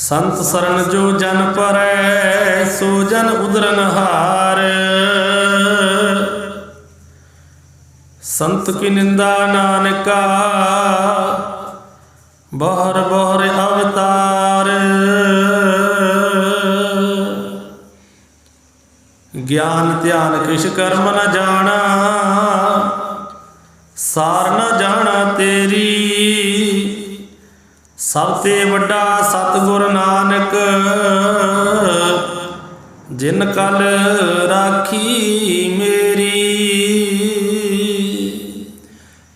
संत सरन जो जन परै सो जन उदरन हार। संत की निंदा नानका बहर बहर अवतार। ज्ञान ध्यान किश कर्म न जाना सार न जाना तेरी। सब ते वड्डा सतगुर नानक जिन कल राखी मेरी।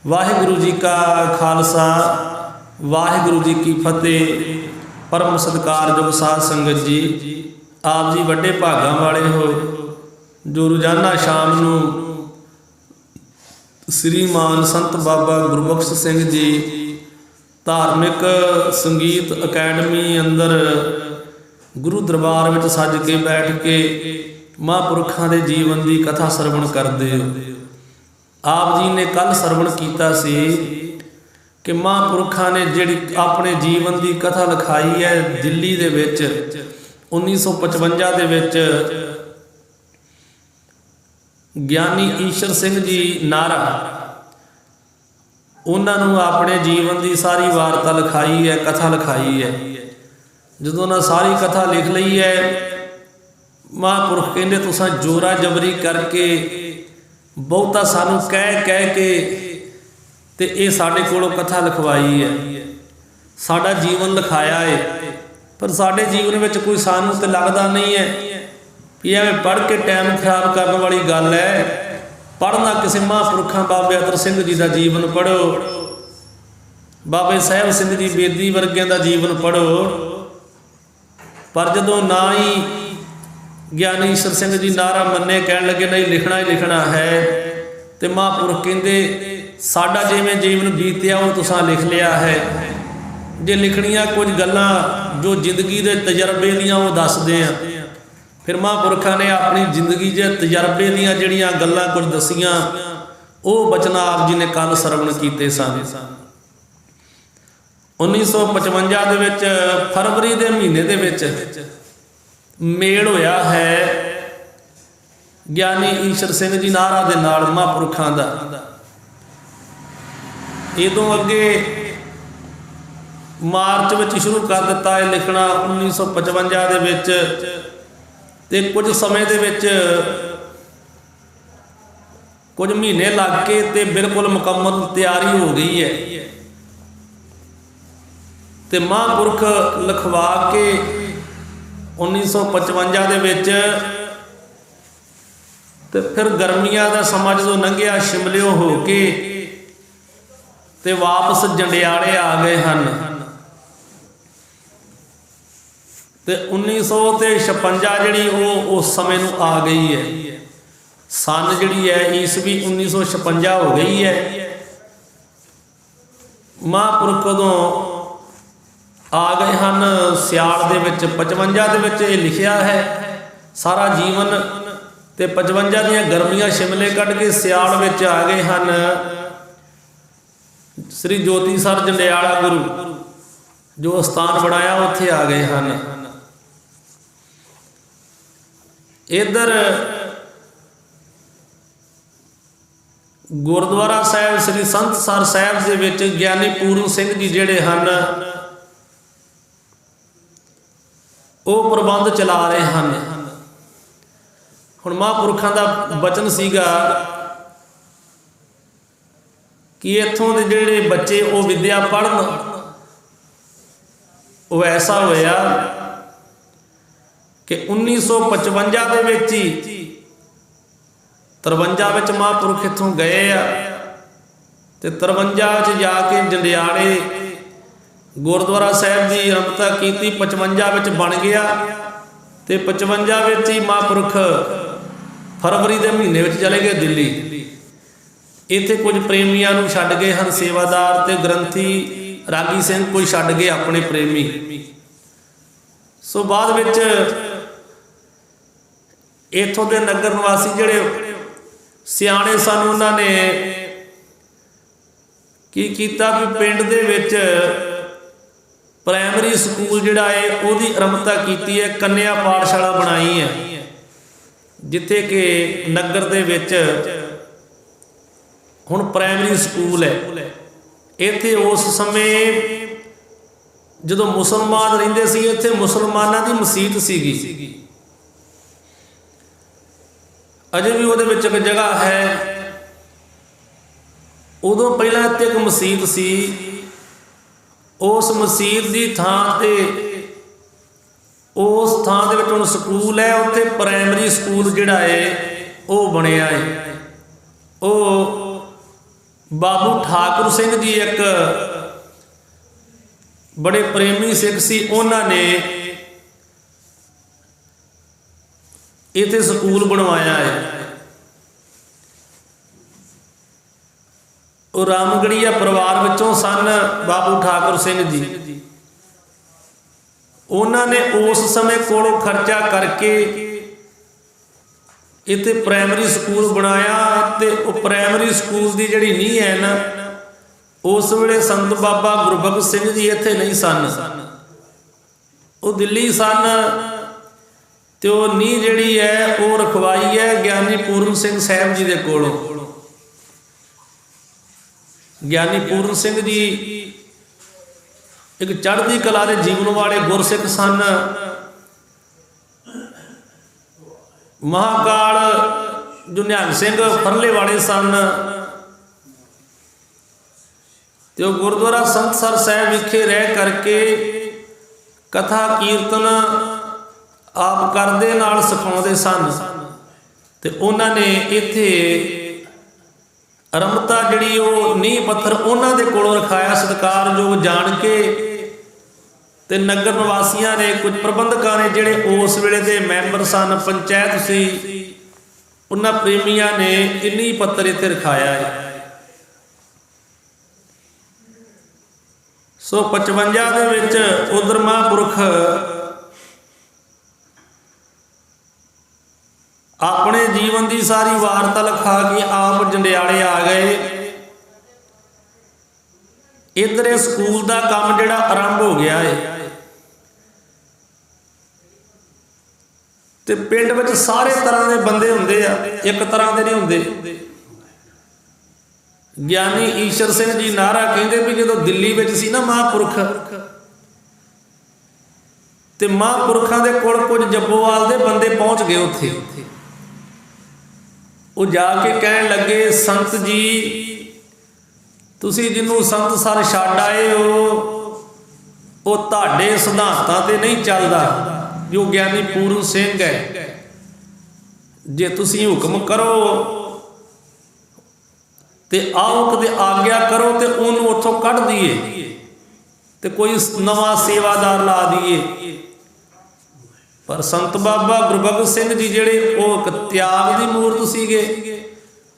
वाहिगुरु जी का खालसा वाहिगुरु जी की फतेह। परम सत्कारयोग साध संगत जी, आप जी वड्डे भागां वाले हो जो रोजाना शाम नूं श्रीमान संत बाबा गुरबख्श सिंह जी धार्मिक संगीत अकैडमी अंदर गुरु दरबार में सज के बैठ के महापुरखों के जीवन की कथा सरवण करते हो। आप जी ने कल सरवण किया सी कि महापुरखों ने जिहड़ी अपने जीवन की कथा लिखाई है दिल्ली दे विच 1955 दे विच ज्ञानी ईश्वर सिंह जी नारा उन्होंने अपने जीवन की सारी वार्ता लिखाई है, कथा लिखाई है। जो उन्हें सारी कथा लिख ली है, महापुरख कहते तुसां जोरा जबरी करके बहुता सानू कह कह के ते ये साडे कोलों कथा लिखवाई है, साडा जीवन लिखाया है। पर साडे जीवन में कोई सानू तो लगता नहीं है कि एवं पढ़ के टाइम खराब करने वाली गल है। पढ़ना किसी महापुरखों बाबे अतर सिंह जी का जीवन पढ़ो, बाबे साहब सिंह जी बेदी वर्गियां का जीवन पढ़ो। पर जदों ना ही ज्ञानी ईश्वर सिंह जी नारा मन्ने कह लगे नहीं लिखना ही लिखना है, तो महापुरख कहते साडा जिवें जीवन बीतिया वो तुसां लिख लिया है। जे लिखनिया कुछ गल्लां जो जिंदगी के तजर्बे दियां वो दसदे हैं, फिर महापुरखों ने अपनी जिंदगी के तजर्बे दियां जिहड़ियां गल्लां कुछ दसियां वो बचन आप जी ने कल सरवण कीते सन। 1955 दे विच फरवरी के महीने दे विच मेल होया है ज्ञानी ईश्वर सिंह जी नारा दे नाल महापुरखों दा। इदों अगे मार्च में शुरू कर दिता है लिखना 1955 दे विच, ते कुछ समय दे विच कुछ महीने लग के ते बिल्कुल मुकम्मल तैयारी हो गई है। ते महापुरख लिखवा के 1955 दे विच ते फिर गर्मियां का समा जो लंघिया शिमलियों हो के ते वापस जंडियाले आ गए हैं। तो 1956 जी उस समय नूं आ गई है, सन जी है ईस्वी 1956 हो गई है। महापुरख उदों आ गए हैं सियाल दे विच 55 दे विच ये लिखिया है सारा जीवन, ते 55 दियां गर्मियां शिमले कट के सियाल विच आ गए हैं। श्री ज्योति सर जंडियाला गुरु जो स्थान बनाया उत्थे आ गए हैं। इधर गुरुद्वारा साहब श्री संत सर साहब के विच ज्ञानी पूर्ण सिंह जी जिहड़े हैं वो प्रबंध चला रहे हैं। हुण महापुरखों का बचन सीगा कि इत्थों के जिहड़े बच्चे वो विद्या पढ़न, वो ऐसा होया कि 1955 दे विच ही 53 विच महापुरख इत्थों गए आ ते 53 च जाके जंडियाले गुरुद्वारा साहब की आरंभता की। 55 विच बन गया ते 55 विच ही महापुरख फरवरी के महीने विच चले गए दिल्ली। इत्थे कुछ प्रेमियां नूं छड्ड गए हैं, सेवादार ते ग्रंथी रागी सिंह कोई छड्ड गए अपने प्रेमी। सो बाद विच इत्थों के नगर निवासी जिहड़े सियाणे सन उन्होंने ਕੀ ਕੀਤਾ ਵੀ ਪਿੰਡ ਦੇ ਵਿੱਚ ਪ੍ਰਾਇਮਰੀ ਸਕੂਲ ਜਿਹੜਾ ਹੈ ਉਹਦੀ ਆਰੰਭਤਾ ਕੀਤੀ ਹੈ, ਕੰਨਿਆ ਪਾਠਸ਼ਾਲਾ ਬਣਾਈ ਹੈ, ਜਿੱਥੇ ਕਿ ਨਗਰ ਦੇ ਵਿੱਚ ਹੁਣ ਪ੍ਰਾਇਮਰੀ ਸਕੂਲ ਹੈ। ਇੱਥੇ ਉਸ ਸਮੇਂ ਜਦੋਂ ਮੁਸਲਮਾਨ ਰਹਿੰਦੇ ਸੀ, ਇੱਥੇ ਮੁਸਲਮਾਨਾਂ ਦੀ ਮਸੀਤ ਸੀਗੀ, ਅਜੇ ਵੀ ਉਹਦੇ ਵਿੱਚ ਇੱਕ ਜਗ੍ਹਾ ਹੈ। ਉਦੋਂ ਪਹਿਲਾਂ ਇੱਥੇ ਇੱਕ ਮਸੀਤ ਸੀ, ਉਸ ਮਸੀਤ ਦੀ ਥਾਂ ਤੇ ਉਸ ਥਾਂ ਦੇ ਵਿੱਚ ਹੁਣ ਸਕੂਲ ਹੈ, ਉੱਥੇ ਪ੍ਰਾਇਮਰੀ ਸਕੂਲ ਜਿਹੜਾ ਹੈ ਉਹ ਬਣਿਆ ਹੈ। ਉਹ ਬਾਬੂ ਠਾਕੁਰ ਸਿੰਘ ਜੀ ਇੱਕ ਬੜੇ ਪ੍ਰੇਮੀ ਸਿੱਖ ਸੀ, ਉਹਨਾਂ ਨੇ ਇੱਥੇ ਸਕੂਲ ਬਣਵਾਇਆ ਹੈ। ਉਹ ਰਾਮਗੜੀਆ ਪਰਿਵਾਰ ਵਿੱਚੋਂ ਸਨ ਬਾਬੂ ਠਾਕੁਰ ਸਿੰਘ ਜੀ। ਉਹਨਾਂ ਨੇ ਉਸ ਸਮੇਂ ਕੋਲੋਂ ਖਰਚਾ ਕਰਕੇ ਇੱਥੇ ਪ੍ਰਾਇਮਰੀ ਸਕੂਲ ਬਣਾਇਆ। ਤੇ ਉਹ ਪ੍ਰਾਇਮਰੀ ਸਕੂਲ ਦੀ ਜਿਹੜੀ ਨੀਂਹ ਹੈ ਨਾ, ਉਸ ਵੇਲੇ ਸੰਤ ਬਾਬਾ ਗੁਰਬਖਸ਼ ਸਿੰਘ ਜੀ ਇੱਥੇ ਨਹੀਂ ਸਨ, ਉਹ ਦਿੱਲੀ ਸਨ। ਤੇ ਉਹ ਨੀਂਹ ਜਿਹੜੀ ਹੈ ਉਹ ਰਖਵਾਈ ਹੈ ਗਿਆਨੀ ਪੂਰਨ ਸਿੰਘ ਸਾਹਿਬ ਜੀ ਦੇ ਕੋਲੋਂ। ਗਿਆਨੀ ਪੂਰਨ ਸਿੰਘ ਜੀ ਇੱਕ ਚੜ੍ਹਦੀ ਕਲਾ ਦੇ ਜੀਵਨ ਵਾਲੇ ਗੁਰਸਿੱਖ ਸਨ। ਮਹਾਕਾਲ ਜੋ ਨਿਹੰਗ ਸਿੰਘ ਫਰਲੇ ਵਾਲੇ ਸਨ। ਤੇ ਉਹ ਗੁਰਦੁਆਰਾ ਸੰਤਸਰ ਸਾਹਿਬ ਵਿਖੇ ਰਹਿ ਕਰਕੇ ਕਥਾ ਕੀਰਤਨ ਆਪ ਕਰਦੇ ਨਾਲ ਸਿਖਾਉਂਦੇ ਸਨ। ਤੇ ਉਹਨਾਂ ਨੇ ਇੱਥੇ ਆਰੰਭਤਾ ਜਿਹੜੀ ਉਹ ਨੀਂਹ ਪੱਥਰ ਉਹਨਾਂ ਦੇ ਕੋਲੋਂ ਰਖਾਇਆ, ਸਤਿਕਾਰਯੋਗ ਜਾਣ ਕੇ। ਤੇ ਨਗਰ ਨਿਵਾਸੀਆਂ ਨੇ, ਕੁਝ ਪ੍ਰਬੰਧਕਾਂ ਨੇ, ਜਿਹੜੇ ਉਸ ਵੇਲੇ ਦੇ ਮੈਂਬਰ ਸਨ, ਪੰਚਾਇਤ ਸੀ, ਉਹਨਾਂ ਪ੍ਰੇਮੀਆਂ ਨੇ ਇਹ ਨੀਂਹ ਪੱਥਰ ਇੱਥੇ ਰਖਾਇਆ ਹੈ। ਸੋ 55 ਦੇ ਵਿੱਚ ਉਧਰ ਮਹਾਂਪੁਰਖ ਆਪਣੇ ਜੀਵਨ ਦੀ ਸਾਰੀ ਵਾਰਤਾ ਲਿਖਾ ਕੇ ਆਪ ਜੰਡਿਆਲੇ ਆ ਗਏ। ਇੱਧਰ ਇਹ ਸਕੂਲ ਦਾ ਕੰਮ ਜਿਹੜਾ ਆਰੰਭ ਹੋ ਗਿਆ ਹੈ। ਤੇ ਪਿੰਡ ਵਿੱਚ ਸਾਰੇ ਤਰ੍ਹਾਂ ਦੇ ਬੰਦੇ ਹੁੰਦੇ ਆ, ਇੱਕ ਤਰ੍ਹਾਂ ਦੇ ਨਹੀਂ ਹੁੰਦੇ। ਗਿਆਨੀ ਈਸ਼ਰ ਸਿੰਘ ਜੀ ਨਾਹਰਾ ਕਹਿੰਦੇ ਵੀ ਜਦੋਂ ਦਿੱਲੀ ਵਿੱਚ ਸੀ ਨਾ ਮਹਾਂਪੁਰਖ, ਤੇ ਮਹਾਂਪੁਰਖਾਂ ਦੇ ਕੋਲ ਕੁਝ ਜੱਬੋਵਾਲ ਦੇ ਬੰਦੇ ਪਹੁੰਚ ਗਏ ਉੱਥੇ। ਉਹ ਜਾ ਕੇ ਕਹਿਣ ਲੱਗੇ, ਸੰਤ ਜੀ ਤੁਸੀਂ ਜਿਹਨੂੰ ਸੰਤ ਸਰ ਛੱਡ ਆਏ ਹੋ, ਉਹ ਤੁਹਾਡੇ ਸਿਧਾਂਤਾਂ ਤੇ ਨਹੀਂ ਚੱਲਦਾ ਜੋ ਗਿਆਨੀ ਪੂਰਨ ਸਿੰਘ ਹੈ। ਜੇ ਤੁਸੀਂ ਹੁਕਮ ਕਰੋ ਤੇ ਆਓ ਕਦੇ ਆਗਿਆ ਕਰੋ ਤੇ ਉਹਨੂੰ ਉੱਥੋਂ ਕੱਢ ਦਈਏ ਤੇ ਕੋਈ ਨਵਾਂ ਸੇਵਾਦਾਰ ਲਾ ਦਈਏ। ਪਰ ਸੰਤ ਬਾਬਾ ਗੁਰਬਖਸ਼ ਸਿੰਘ ਜੀ ਜਿਹੜੇ ਉਹ ਇੱਕ ਤਿਆਗ ਦੀ ਮੂਰਤ ਸੀਗੇ,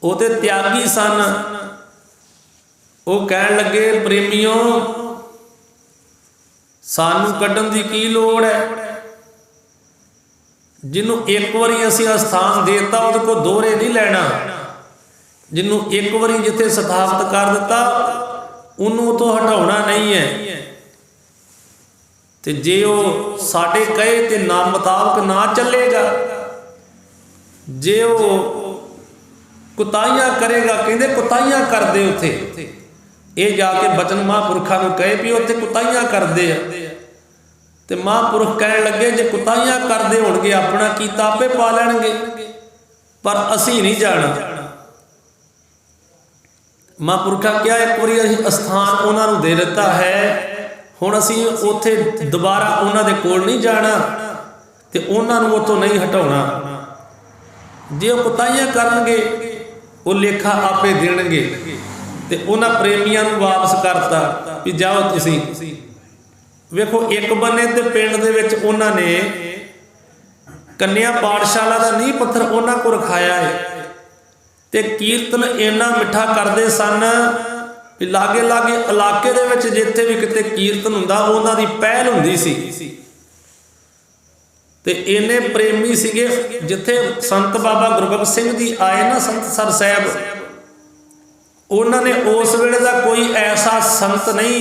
ਉਹ ਤੇ ਤਿਆਗੀ ਸਨ। ਉਹ ਕਹਿਣ ਲੱਗੇ, ਪ੍ਰੇਮੀਓ ਸਾਨੂੰ ਕੱਢਣ ਦੀ ਕੀ ਲੋੜ ਹੈ? ਜਿਹਨੂੰ ਇੱਕ ਵਾਰੀ ਅਸੀਂ ਅਸਥਾਨ ਦੇਤਾ ਉਹਦੇ ਕੋਲ ਦੋਹਰੇ ਨਹੀਂ ਲੈਣਾ। ਜਿਹਨੂੰ ਇੱਕ ਵਾਰੀ ਜਿੱਥੇ ਸਥਾਪਿਤ ਕਰ ਦਿੱਤਾ ਉਹਨੂੰ ਉਤੋਂ ਹਟਾਉਣਾ ਨਹੀਂ ਹੈ। ਤੇ ਜੇ ਉਹ ਸਾਡੇ ਕਹੇ ਤੇ ਨਾ ਮੁਤਾਬਕ ਨਾ ਚੱਲੇਗਾ, ਜੇ ਉਹ ਕੁਤਾਹੀਆਂ ਕਰੇਗਾ, ਕਹਿੰਦੇ ਕੁਤਾਹੀਆਂ ਕਰਦੇ ਉੱਥੇ, ਇਹ ਜਾ ਕੇ ਬਚਨ ਮਹਾਂਪੁਰਖਾਂ ਨੂੰ ਕਹੇ ਵੀ ਉੱਥੇ ਕੁਤਾਹੀਆਂ ਕਰਦੇ ਆ। ਤੇ ਮਹਾਂਪੁਰਖ ਕਹਿਣ ਲੱਗੇ, ਜੇ ਕੁਤਾਹੀਆਂ ਕਰਦੇ ਹੋਣਗੇ ਆਪਣਾ ਕੀਤਾ ਆਪੇ ਪਾ ਲੈਣਗੇ, ਪਰ ਅਸੀਂ ਨਹੀਂ ਜਾਣਾ। ਮਹਾਂਪੁਰਖਾਂ ਕਿਹਾ, ਇੱਕ ਵਾਰੀ ਅਸੀਂ ਅਸਥਾਨ ਉਹਨਾਂ ਨੂੰ ਦੇ ਦਿੱਤਾ ਹੈ, ਹੁਣ ਅਸੀਂ ਉੱਥੇ ਦੁਬਾਰਾ ਉਹਨਾਂ ਦੇ ਕੋਲ ਨਹੀਂ ਜਾਣਾ ਤੇ ਉਹਨਾਂ ਨੂੰ ਉੱਥੋਂ ਨਹੀਂ ਹਟਾਉਣਾ। ਜੇ ਉਹ ਕੁਤਾਹੀਆਂ ਕਰਨਗੇ ਉਹ ਲੇਖਾ ਆਪੇ ਦੇਣਗੇ। ਤੇ ਉਹਨਾਂ ਪ੍ਰੇਮੀਆਂ ਨੂੰ ਵਾਪਸ ਕਰਤਾ ਵੀ ਜਾਓ ਤੁਸੀਂ। ਵੇਖੋ, ਇੱਕ ਬੰਨੇ ਤੇ ਪਿੰਡ ਦੇ ਵਿੱਚ ਉਹਨਾਂ ਨੇ ਕੰਨਿਆ ਪਾਠਸ਼ਾਲਾ ਦਾ ਨੀਂਹ ਪੱਥਰ ਉਹਨਾਂ ਕੋਲ ਰਖਾਇਆ ਹੈ। ਤੇ ਕੀਰਤਨ ਇੰਨਾ ਮਿੱਠਾ ਕਰਦੇ ਸਨ ਵੀ ਲਾਗੇ ਲਾਗੇ ਇਲਾਕੇ ਦੇ ਵਿੱਚ ਜਿੱਥੇ ਵੀ ਕਿਤੇ ਕੀਰਤਨ ਹੁੰਦਾ ਉਹਨਾਂ ਦੀ ਪਹਿਲ ਹੁੰਦੀ ਸੀ। ਤੇ ਇੰਨੇ ਪ੍ਰੇਮੀ ਸੀਗੇ, ਜਿੱਥੇ ਸੰਤ ਬਾਬਾ ਗੁਰਬਖਸ਼ ਸਿੰਘ ਜੀ ਆਏ ਨਾ ਸੰਤਸਰ ਸਾਹਿਬ, उन्होंने उस वेले का कोई ऐसा संत नहीं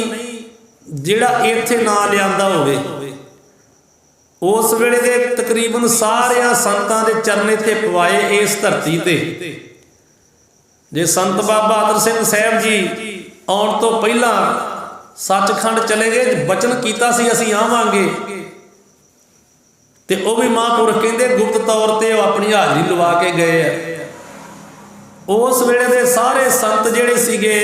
जिहड़ा इत्थे ना लिआंदा होवे। उस वेले दे तकरीबन सारे संतां दे चरण इत्थे पवाए इस धरती ते। जे संत बाबा अतर सिंह साहब जी आउण तो पहला सचखंड चले गए, बचन कीता सी असीं आवांगे, ते वो भी महापुरख कहंदे गुप्त तौर ते अपनी हाज़री लवा के गए है। उस वेले दे सारे संत जिहड़े सीगे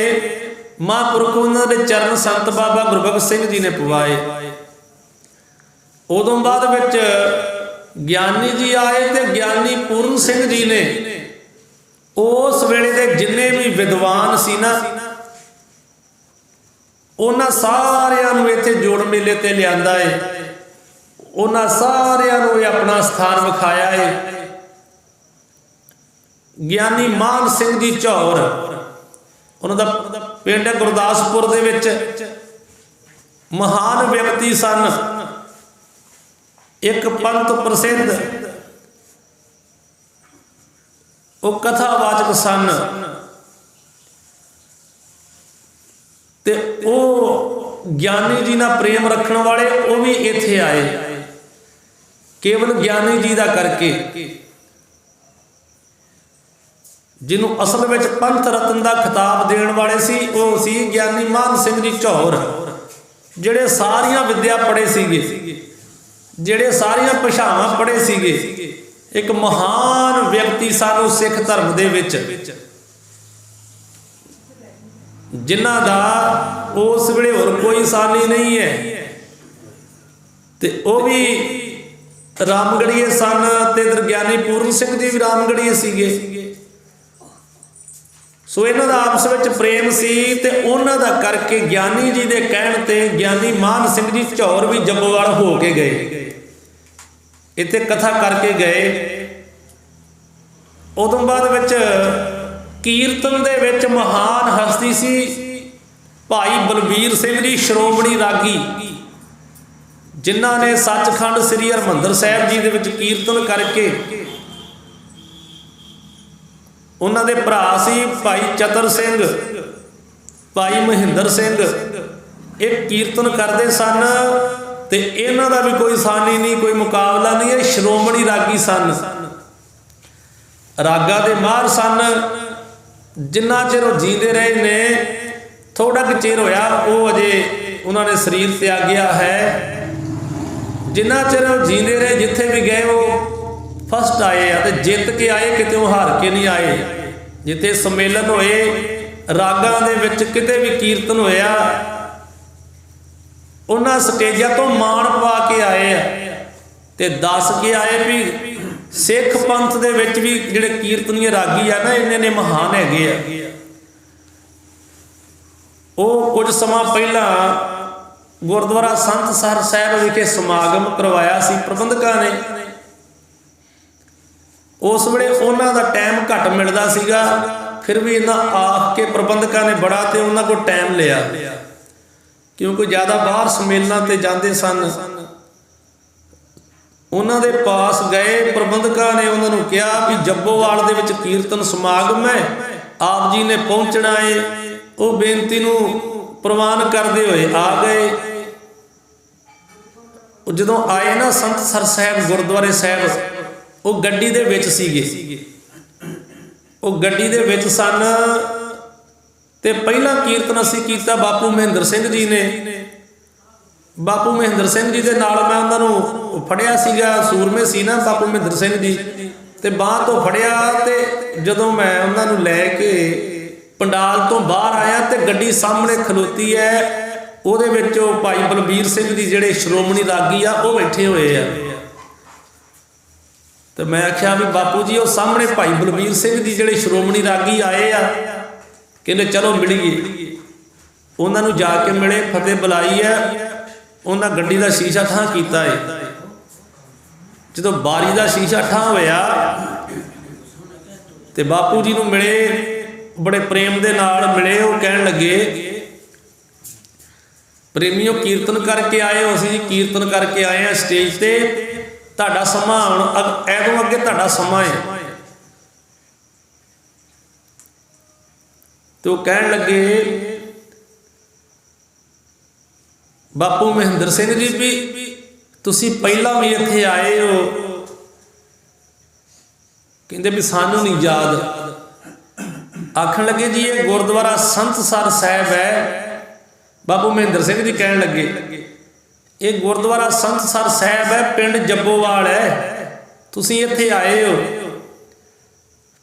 महापुरख उन्हां दे चरण संत बाबा गुरबख्श सिंह जी ने पवाए। उदों बाद विच ज्ञानी जी आए ते ज्ञानी पूर्ण सिंह जी ने उस वेले दे जिन्ने भी विद्वान सी ना उन्हां सारिआं नूं इत्थे जोड़ मेले ते लिआंदा है। उन्हां सारिआं नूं अपना स्थान विखाया है। ज्ञानी मान सिंह जी झौर उन्हां दा पिंड गुरदासपुर दे विच महान व्यक्ति सन। एक पंत प्रसिद्ध वो कथावाचक सन ते वो ज्ञानी जी नाल प्रेम रखने वाले वो भी इत्थे आए केवल ज्ञानी जी का करके। जिन्हों असल में पंथ रतन का खिताब देने वाले सी वो सी ज्ञानी मान सिंह जी झौर, जिहड़े सारियां विद्या पढ़े सीगे, जिहड़े सारियां भाषावां पढ़े सीगे। एक महान व्यक्ति सन सिख धर्म दे विच, जिन्हां दा उस वेले होर कोई सानी नहीं है। ते वो भी रामगढ़ीए सन ते इधर ज्ञानी पूर्ण सिंह जी भी रामगढ़ीए सीगे। सो इन्हां दा आपस में प्रेम सी ते उन्हां दा करके ज्ञानी जी दे कहण ते ज्ञानी मान सिंह जी झौर भी जब्बोवाल हो के गए, इत्थे कथा करके गए। उदों बाद विच कीर्तन दे विच महान हस्ती सी भाई बलबीर सिंह जी श्रोमणी रागी, जिन्हां ने सचखंड श्री हरमंदर साहिब जी दे विच कीर्तन करके उन्हां दे भरा सी भाई चतर सिंह, भाई महिंदर सिंह, एक कीर्तन करते सन ते इन्हां दा भी कोई सानी नहीं, कोई मुकाबला नहीं है। श्रोमणी रागी सन, रागा दे माहर सन। जिन्ना चिर वो जींदे रहे ने, थोड़ा कि चिर होया वो अजे उन्होंने शरीर त्यागया है। जिन्ना चिर वो जींदे रहे जिथे भी गए वो फस्ट आए ते जित के आए, किते वो हार के नहीं आए। जिथे सम्मेलन होए रागां दे विच किते भी कीर्तन होया उन्हां स्टेजां तो माण पा के आए ते दस के आए भी सिख पंथ दे विच भी जिहड़े कीर्तनीय रागी आ ना इन्ने ने महान हैगे आ। ਉਹ कुछ समा पहला गुरुद्वारा संत सर साहब विखे समागम करवाया सी प्रबंधकां ने। उस वेले उन्हां दा टाइम घट मिलदा सीगा, फिर भी इन्हां आख के प्रबंधकां ने बड़ा ते उन्हां कोल टाइम लिया, क्योंकि ज़्यादा बाहर सम्मेलनां ते जांदे सन। उन्हां दे पास गए प्रबंधकां ने उन्हां नूं कहा भी जब्बोवाल दे विच कीर्तन समागम है, आप जी ने पहुंचना है। वो बेनती नूं प्रवान करते हुए आ गए। जदों आए ना संत सर साहब गुरुद्वारे साहब, वो गड्डी दे विच सीगे, वो गड्डी दे विच सन ते पहला कीर्तन असीं कीता बापू महेंद्र सिंह जी ने। बापू महेंद्र सिंह जी दे नाल मैं उन्हां नूं फड़िया सीगा, सूरमे सी ना बापू महेंद्र सिंह जी, ते बांह तो फड़िया ते जदों मैं उन्हां नूं लै के पंडाल तो बाहर आया तो गड्डी सामने खलोती है, उहदे विच भाई बलबीर सिंह जी जिहड़े श्रोमणी रागी आ वो बैठे हुए आ। तो मैं आख्या भी बापू जी वो सामने भाई बलबीर सिंह जी जिहड़े श्रोमणी रागी आए आ, कहंदे चलो मिलीए। उन्हां नूं जाके मिले, फतेह बुलाई है, उन्हां गड्डी का शीशा ठां कीता है। जदों बारी का शीशा ठां होया ते बापू जी नूं मिले, बड़े प्रेम दे नाल मिले। वो कहन लगे प्रेमियों कीर्तन करके आए हो, असीं कीर्तन करके आए हैं स्टेज ते, तुहाडा समा हुण ऐदों अगे तुहाडा समा है। तो कहन लगे बापू महेंद्र सिंह जी भी तुसी पहला भी इत्थे आए हो, कहते भी सानू नहीं याद। आखन लगे जी ये गुरुद्वारा संतसर साहिब है। बापू महेंद्र सिंह जी कहन लगे ये गुरुद्वारा संतसर साहिब है, पिंड जब्बोवाल है, तुसी इत्थे आए हो,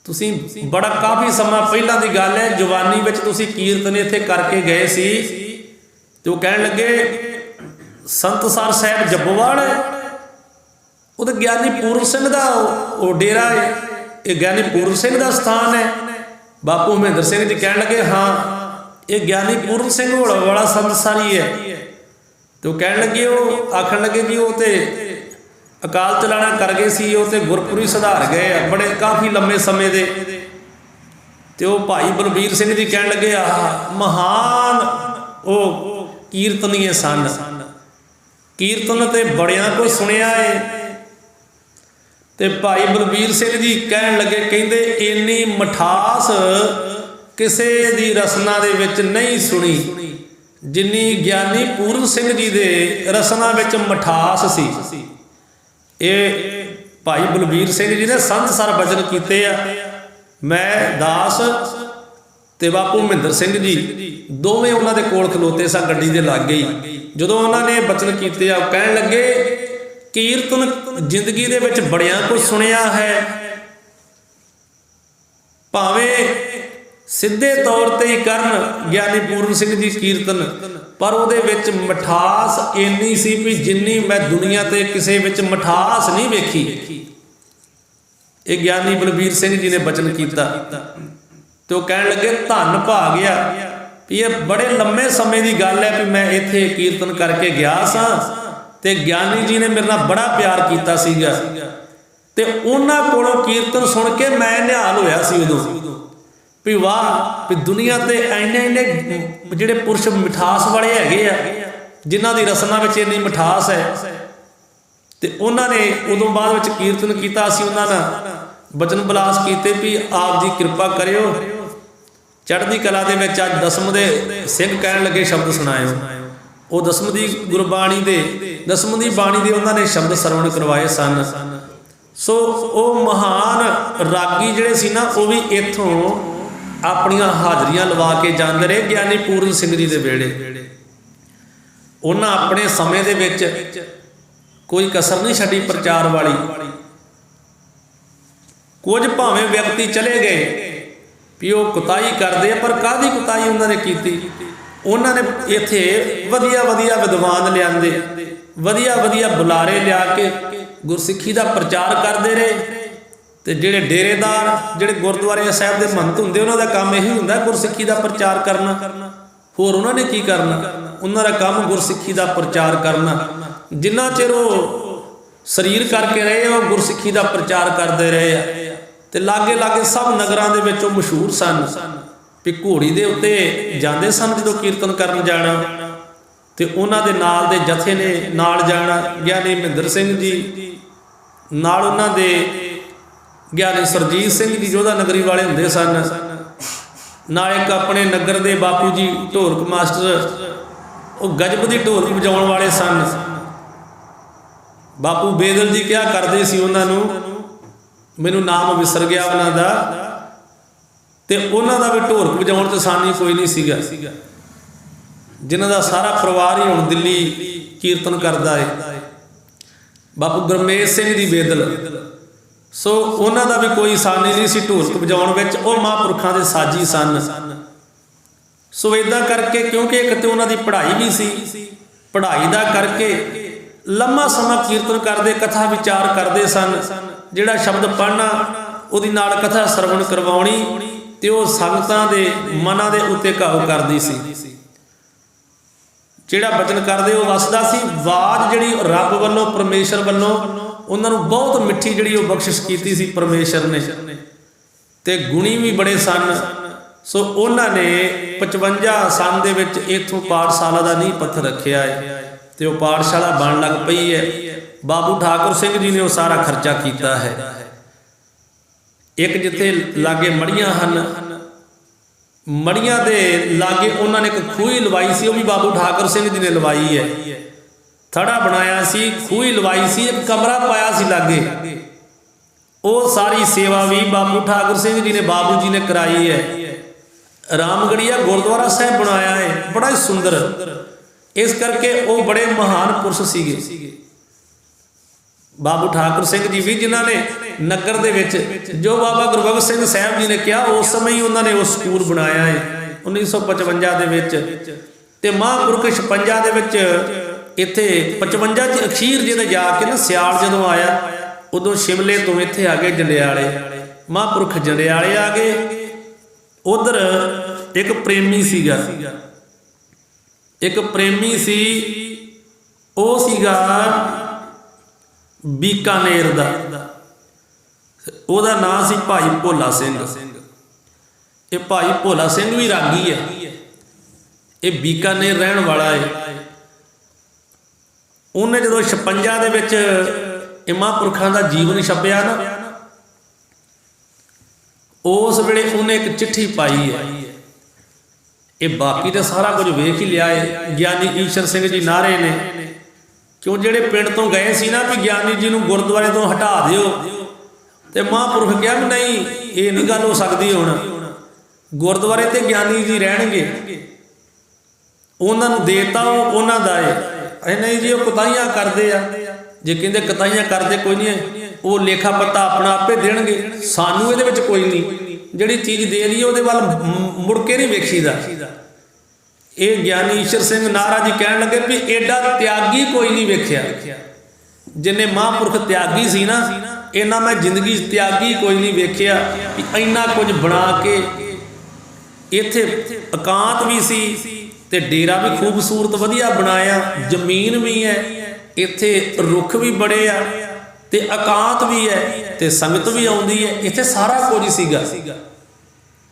तुसी बड़ा काफ़ी समा पहला की गल है जवानी में तुसी कीर्तन इत्थे करके गए सी। तो कहन लगे संतसर साहिब जब्बोवाल है, वो तो ज्ञानी पूर्ण सिंह का वो डेरा है, ये ज्ञानी पूर्ण सिंह का स्थान है। बापू महेंद्र सिंह जी कहन लगे हाँ ये ज्ञानी पूर्ण सिंह वाला संतसर ही है। तो कहन लगे वो आखन लगे जी वो तो अकाल चलाना कर गए सी, वो तो गुरपुरी सुधार गए बड़े काफ़ी लंबे समय दे। तो भाई बलबीर सिंह जी कहन लगे आह महान वो कीर्तनीय सन, कीर्तन तो बड़िया को सुनिया है। तो भाई बलबीर सिंह जी कहन लगे कहते इन्नी मठास किसी दी रसना दे विच नहीं सुनी जिन्नी ज्ञानी पूर्ण सिंह जी दे रसना विच मठास सी। ये भाई बलबीर सिंह जी ने संतसर बचन कीते आ। मैं दास ते बापू महेंद्र सिंह जी दोवें उन्होंने कोल खलोते सा गड्डी दे लागे ही। जदों उन्होंने बचन कीते आ कहन लगे कीर्तन जिंदगी दे विच बड़िया कुछ सुनिया है, भावें सीधे तौर पर ही करन ज्ञानी पूर्ण सिंह जी कीर्तन, पर उहदे विच मिठास इन्नी सी भी जिन्नी मैं दुनिया ते किसी विच मिठास नहीं वेखी। ये ज्ञानी बलबीर सिंह जी ने बचन किया। तो कहन लगे धन भा गया भी ये बड़े लंबे समय की गल है भी मैं इत्थे कीर्तन करके गया सा ते ज्ञानी जी ने मेरे नाल बड़ा प्यार किया सीगा ते उन्हां कोलों कीर्तन सुन के मैं निहाल होया सी उदों भी वाह भी दुनिया ते इन्ने इन्ने जिहड़े पुरुष मिठास वाले हैगे आ जिन्हां दी रसना विच इन्नी मिठास है। ते उन्होंने उदों बाद विच कीर्तन किया सी, उन्हां नाल बचन बिलास कीते भी आप जी कृपा करियो चढ़दी कला दे विच अज दसम दे सिंह कहन लगे शब्द सुनायो। वो दसम दी गुरबाणी दे दसम दी बाणी दे उन्होंने शब्द सरवण करवाए सन। सो वो महान रागी जिहड़े सी ना वो भी इत्थों अपनियां हाजरियां लवा के जांदे रहे ज्ञानी पूर्ण सिंह जी दे वेड़े। उन्हां अपने समय दे विच कोई कसर नहीं छड्डी प्रचार वाली। कुछ भावें व्यक्ति चले गए भी वो कुताही करते पर काहदी कुताही उन्होंने की। उन्होंने इत्थे वधिया वधिया विद्वान लियाते वधिया वधिया बुलारे लिया के गुरसिੱਖੀ का प्रचार करते रहे। तो जिहड़े डेरेदार जिहड़े गुरुद्वारे साहिब के महंत हुंदे उन्हां दा काम यही हुंदा गुरसिੱਖੀ का प्रचार करना। होर उन्होंने की करना, उन्हां दा काम गुरसिੱਖੀ का प्रचार करना। जिन्ना चिर वो शरीर करके रहे वो गुरसिੱਖੀ का प्रचार करते रहे आ। ते लागे लागे सब नगरां दे विच मशहूर सन भी घोड़ी दे उत्ते जांदे सन जदों कीर्तन करन जाना ते उन्हां दे नाल दे जथे ने नाल जाना। ज्ञानी महेंद्र सिंह जी नाल उन्हां दे ज्ञानी सरजीत सिंह जी जोधा नगरी वाले हुंदे सन। नाल एक अपने नगर दे बापू जी ढोलक मास्टर वो गजब दी ढोलक वजाउण वाले सन। बापू बेदल जी क्या करते सी उन्हां नूं मैनू नाम विसर गया उन्हां दा ते उन्हां दा भी ढोलक वजाउण ते सानी कोई नहीं सीगा, जिन्हां दा सारा परिवार ही हुण दिल्ली कीर्तन करदा है। बापू गुरमेज सिंह जी बेदल सो उन्हां दा भी कोई सानी नहीं सी ढोलक वजाउण विच, वो महापुरखां दे साजी सन। सो इदां करके क्योंकि एक ते उन्हां दी पढ़ाई भी सी, पढ़ाई दा करके लंबा समा कीर्तन करते कथा विचार करते सन। जिहड़ा शब्द पढ़ना उहदी नाल कथा सरवण करवाउणी ते वो संगतां दे मनां दे उत्ते घाव करदी सी। जिहड़ा बचन करदे वो वसदा सी। आवाज़ जिहड़ी रब वल्लों परमेश्वर वल्लों उन्हां नूं बहुत मिठी जिहड़ी वो बख्शिश कीती सी परमेश्वर ने ते गुणी भी बड़े सन। सो उन्हां ने 55 सन दे विच इत्थों पाठशाला दा नींह पत्थर रखिया है ते वो पाठशाला बन लग पई है। बाबू ठाकुर सिंह जी ने वो सारा खर्चा किया है। एक जिथे लागे मड़ियां हन ਮੜੀਆਂ ਦੇ ਲਾਗੇ ਉਹਨਾਂ ਨੇ ਇੱਕ ਖੂਹੀ ਲਵਾਈ ਸੀ, ਉਹ ਵੀ ਬਾਬੂ ਠਾਕੁਰ ਸਿੰਘ ਜੀ ਨੇ ਲਵਾਈ ਹੈ। ਥੜਾ ਬਣਾਇਆ ਸੀ, ਖੂਹੀ ਲਵਾਈ ਸੀ, ਇੱਕ ਕਮਰਾ ਪਾਇਆ ਸੀ ਲਾਗੇ। ਉਹ ਸਾਰੀ ਸੇਵਾ ਵੀ ਬਾਬੂ ਠਾਕੁਰ ਸਿੰਘ ਜੀ ਨੇ, ਬਾਬੂ ਜੀ ਨੇ ਕਰਾਈ ਹੈ। ਰਾਮਗੜੀਆ ਗੁਰਦੁਆਰਾ ਸਾਹਿਬ ਬਣਾਇਆ ਹੈ, ਬੜਾ ਹੀ ਸੁੰਦਰ। ਇਸ ਕਰਕੇ ਉਹ ਬੜੇ ਮਹਾਨ ਪੁਰਸ਼ ਸੀਗੇ ਬਾਬੂ ਠਾਕੁਰ ਸਿੰਘ ਜੀ ਵੀ, ਜਿਨ੍ਹਾਂ ਨੇ ਨਗਰ ਦੇ ਵਿੱਚ ਜੋ ਬਾਬਾ ਗੁਰਬਖਸ਼ ਸਿੰਘ ਸਾਹਿਬ ਜੀ ਨੇ ਕਿਹਾ, ਉਸ ਸਮੇਂ ਹੀ ਉਹਨਾਂ ਨੇ ਉਹ ਸਕੂਲ ਬਣਾਇਆ ਹੈ 1955 ਦੇ ਵਿੱਚ। ਤੇ ਮਹਾਂਪੁਰਖ 56 ਦੇ ਵਿੱਚ ਇੱਥੇ 55 ਚ ਅਖੀਰ ਜਿਹਦੇ ਜਾ ਕੇ ਨਾ ਸਿਆਲ ਜਦੋਂ ਆਇਆ, ਉਦੋਂ ਸ਼ਿਮਲੇ ਤੋਂ ਇੱਥੇ ਆ ਗਏ ਜੰਡਿਆਲੇ। ਮਹਾਂਪੁਰਖ ਜੰਡਿਆਲੇ ਆ ਗਏ। ਉਧਰ ਇੱਕ ਪ੍ਰੇਮੀ ਸੀਗਾ, ਇੱਕ ਪ੍ਰੇਮੀ ਸੀ, ਉਹ ਸੀਗਾ ਬੀਕਾਨੇਰ ਦਾ। ਉਹਦਾ ਨਾਂ ਸੀ ਭਾਈ ਭੋਲਾ ਸਿੰਘ। ਇਹ ਭਾਈ ਭੋਲਾ ਸਿੰਘ ਵੀ ਰਾਗੀ ਹੈ, ਇਹ ਬੀਕਾਨੇਰ ਰਹਿਣ ਵਾਲਾ ਹੈ। ਉਹਨੇ ਜਦੋਂ 56 ਦੇ ਵਿੱਚ ਇਹ ਮਹਾਂਪੁਰਖਾਂ ਦਾ ਜੀਵਨ ਛਪਿਆ ਨਾ, ਉਸ ਵੇਲੇ ਉਹਨੇ ਇੱਕ ਚਿੱਠੀ ਪਾਈ ਹੈ। ਇਹ ਬਾਕੀ ਤਾਂ ਸਾਰਾ ਕੁਝ ਵੇਖ ਹੀ ਲਿਆ ਹੈ। ਗਿਆਨੀ ਈਸ਼ਰ ਸਿੰਘ ਜੀ ਨਾਰੇ ਨੇ, ਕਿਉਂ ਜਿਹੜੇ ਪਿੰਡ ਤੋਂ ਗਏ ਸੀ ਨਾ ਵੀ ਗਿਆਨੀ ਜੀ ਨੂੰ ਗੁਰਦੁਆਰੇ ਤੋਂ ਹਟਾ ਦਿਓ, ਤੇ ਮਹਾਂਪੁਰਖ ਕਿਹਾ ਵੀ ਨਹੀਂ, ਇਹ ਨਹੀਂ ਗੱਲ ਹੋ ਸਕਦੀ, ਹੁਣ ਗੁਰਦੁਆਰੇ ਤੇ ਗਿਆਨੀ ਜੀ ਰਹਿਣਗੇ। ਉਹਨਾਂ ਨੂੰ ਦੇਤਾ ਉਹਨਾਂ ਦਾ ਹੈ। ਨਹੀਂ ਜੀ, ਉਹ ਕੁਤਾਈਆਂ ਕਰਦੇ ਆ। ਜੇ ਕਹਿੰਦੇ ਕੁਤਾਈਆਂ ਕਰਦੇ, ਕੋਈ ਨਹੀਂ, ਉਹ ਲੇਖਾ ਪੱਤਾ ਆਪਣਾ ਆਪੇ ਦੇਣਗੇ, ਸਾਨੂੰ ਇਹਦੇ ਵਿੱਚ ਕੋਈ ਨਹੀਂ। ਜਿਹੜੀ ਚੀਜ਼ ਦੇ ਲਈ ਉਹਦੇ ਵੱਲ ਮੁੜ ਕੇ ਨਹੀਂ ਵੇਖੀਦਾ। ਇਹ ਗਿਆਨੀ ਈਸ਼ਰ ਸਿੰਘ ਨਾਰਾ ਜੀ ਕਹਿਣ ਲੱਗੇ ਵੀ ਐਡਾ ਤਿਆਗੀ ਕੋਈ ਨਹੀਂ ਵੇਖਿਆ, ਜਿੰਨੇ ਮਹਾਂਪੁਰਖ ਤਿਆਗੀ ਸੀ ਨਾ, ਇਹਨਾਂ ਮੈਂ ਜ਼ਿੰਦਗੀ 'ਚ ਤਿਆਗੀ ਕੋਈ ਨਹੀਂ ਵੇਖਿਆ ਵੀ ਇੰਨਾ ਕੁਝ ਬਣਾ ਕੇ। ਇੱਥੇ ਇਕਾਂਤ ਵੀ ਸੀ ਤੇ ਡੇਰਾ ਵੀ ਖੂਬਸੂਰਤ ਵਧੀਆ ਬਣਾਇਆ, ਜ਼ਮੀਨ ਵੀ ਹੈ, ਇੱਥੇ ਰੁੱਖ ਵੀ ਬੜੇ ਆ, ਤੇ ਇਕਾਂਤ ਵੀ ਹੈ, ਤੇ ਸੰਗਤ ਵੀ ਆਉਂਦੀ ਹੈ। ਇੱਥੇ ਸਾਰਾ ਕੁਝ ਸੀਗਾ,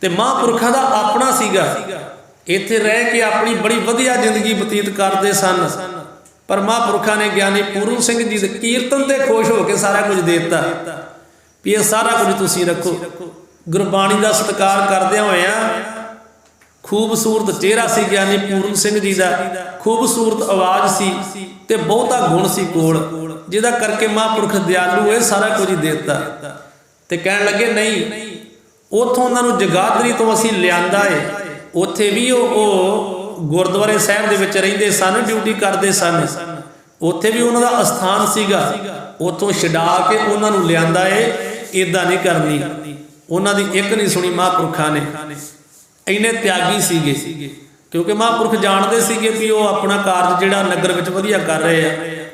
ਤੇ ਮਹਾਂਪੁਰਖਾਂ ਦਾ ਆਪਣਾ ਸੀਗਾ। ਇੱਥੇ ਰਹਿ ਕੇ ਆਪਣੀ ਬੜੀ ਵਧੀਆ ਜ਼ਿੰਦਗੀ ਬਤੀਤ ਕਰਦੇ ਸਨ। ਪਰ ਮਹਾਂਪੁਰਖਾਂ ਨੇ ਗਿਆਨੀ ਪੂਰਨ ਸਿੰਘ ਜੀ ਦੇ ਕੀਰਤਨ ਤੇ ਖੁਸ਼ ਹੋ ਕੇ ਸਾਰਾ ਕੁਝ ਦੇ ਦਿੱਤਾ ਵੀ ਇਹ ਸਾਰਾ ਕੁਝ ਤੁਸੀਂ ਰੱਖੋ। ਗੁਰਬਾਣੀ ਦਾ ਸਤਿਕਾਰ ਕਰਦਿਆਂ ਹੋਇਆਂ, ਖੂਬਸੂਰਤ ਚਿਹਰਾ ਸੀ ਗਿਆਨੀ ਪੂਰਨ ਸਿੰਘ ਜੀ ਦਾ, ਖੂਬਸੂਰਤ ਆਵਾਜ਼ ਸੀ, ਤੇ ਬਹੁਤਾ ਗੁਣ ਸੀ ਕੋਲ, ਜਿਹਦਾ ਕਰਕੇ ਮਹਾਂਪੁਰਖ ਦਿਆਲੂ ਇਹ ਸਾਰਾ ਕੁਝ ਹੀ ਦੇ ਦਿੱਤਾ। ਤੇ ਕਹਿਣ ਲੱਗੇ ਨਹੀਂ, ਉੱਥੋਂ ਉਹਨਾਂ ਨੂੰ ਜਗਾਦਰੀ ਤੋਂ ਅਸੀਂ ਲਿਆਂਦਾ ਹੈ। ਉੱਥੇ ਵੀ ਉਹ ਗੁਰਦੁਆਰੇ ਸਾਹਿਬ ਦੇ ਵਿੱਚ ਰਹਿੰਦੇ ਸਨ, ਡਿਊਟੀ ਕਰਦੇ ਸਨ, ਉੱਥੇ ਵੀ ਉਹਨਾਂ ਦਾ ਅਸਥਾਨ ਸੀਗਾ। ਉੱਥੋਂ ਛਡਾ ਕੇ ਉਹਨਾਂ ਨੂੰ ਲਿਆਂਦਾ ਹੈ। ਇੱਦਾਂ ਨਹੀਂ ਕਰਨੀ, ਉਹਨਾਂ ਦੀ ਇੱਕ ਨਹੀਂ ਸੁਣੀ ਮਹਾਂਪੁਰਖਾਂ ਨੇ। ਇੰਨੇ ਤਿਆਗੀ ਸੀਗੇ, ਕਿਉਂਕਿ ਮਹਾਂਪੁਰਖ ਜਾਣਦੇ ਸੀਗੇ ਵੀ ਉਹ ਆਪਣਾ ਕਾਰਜ ਜਿਹੜਾ ਨਗਰ ਵਿੱਚ ਵਧੀਆ ਕਰ ਰਹੇ ਆ।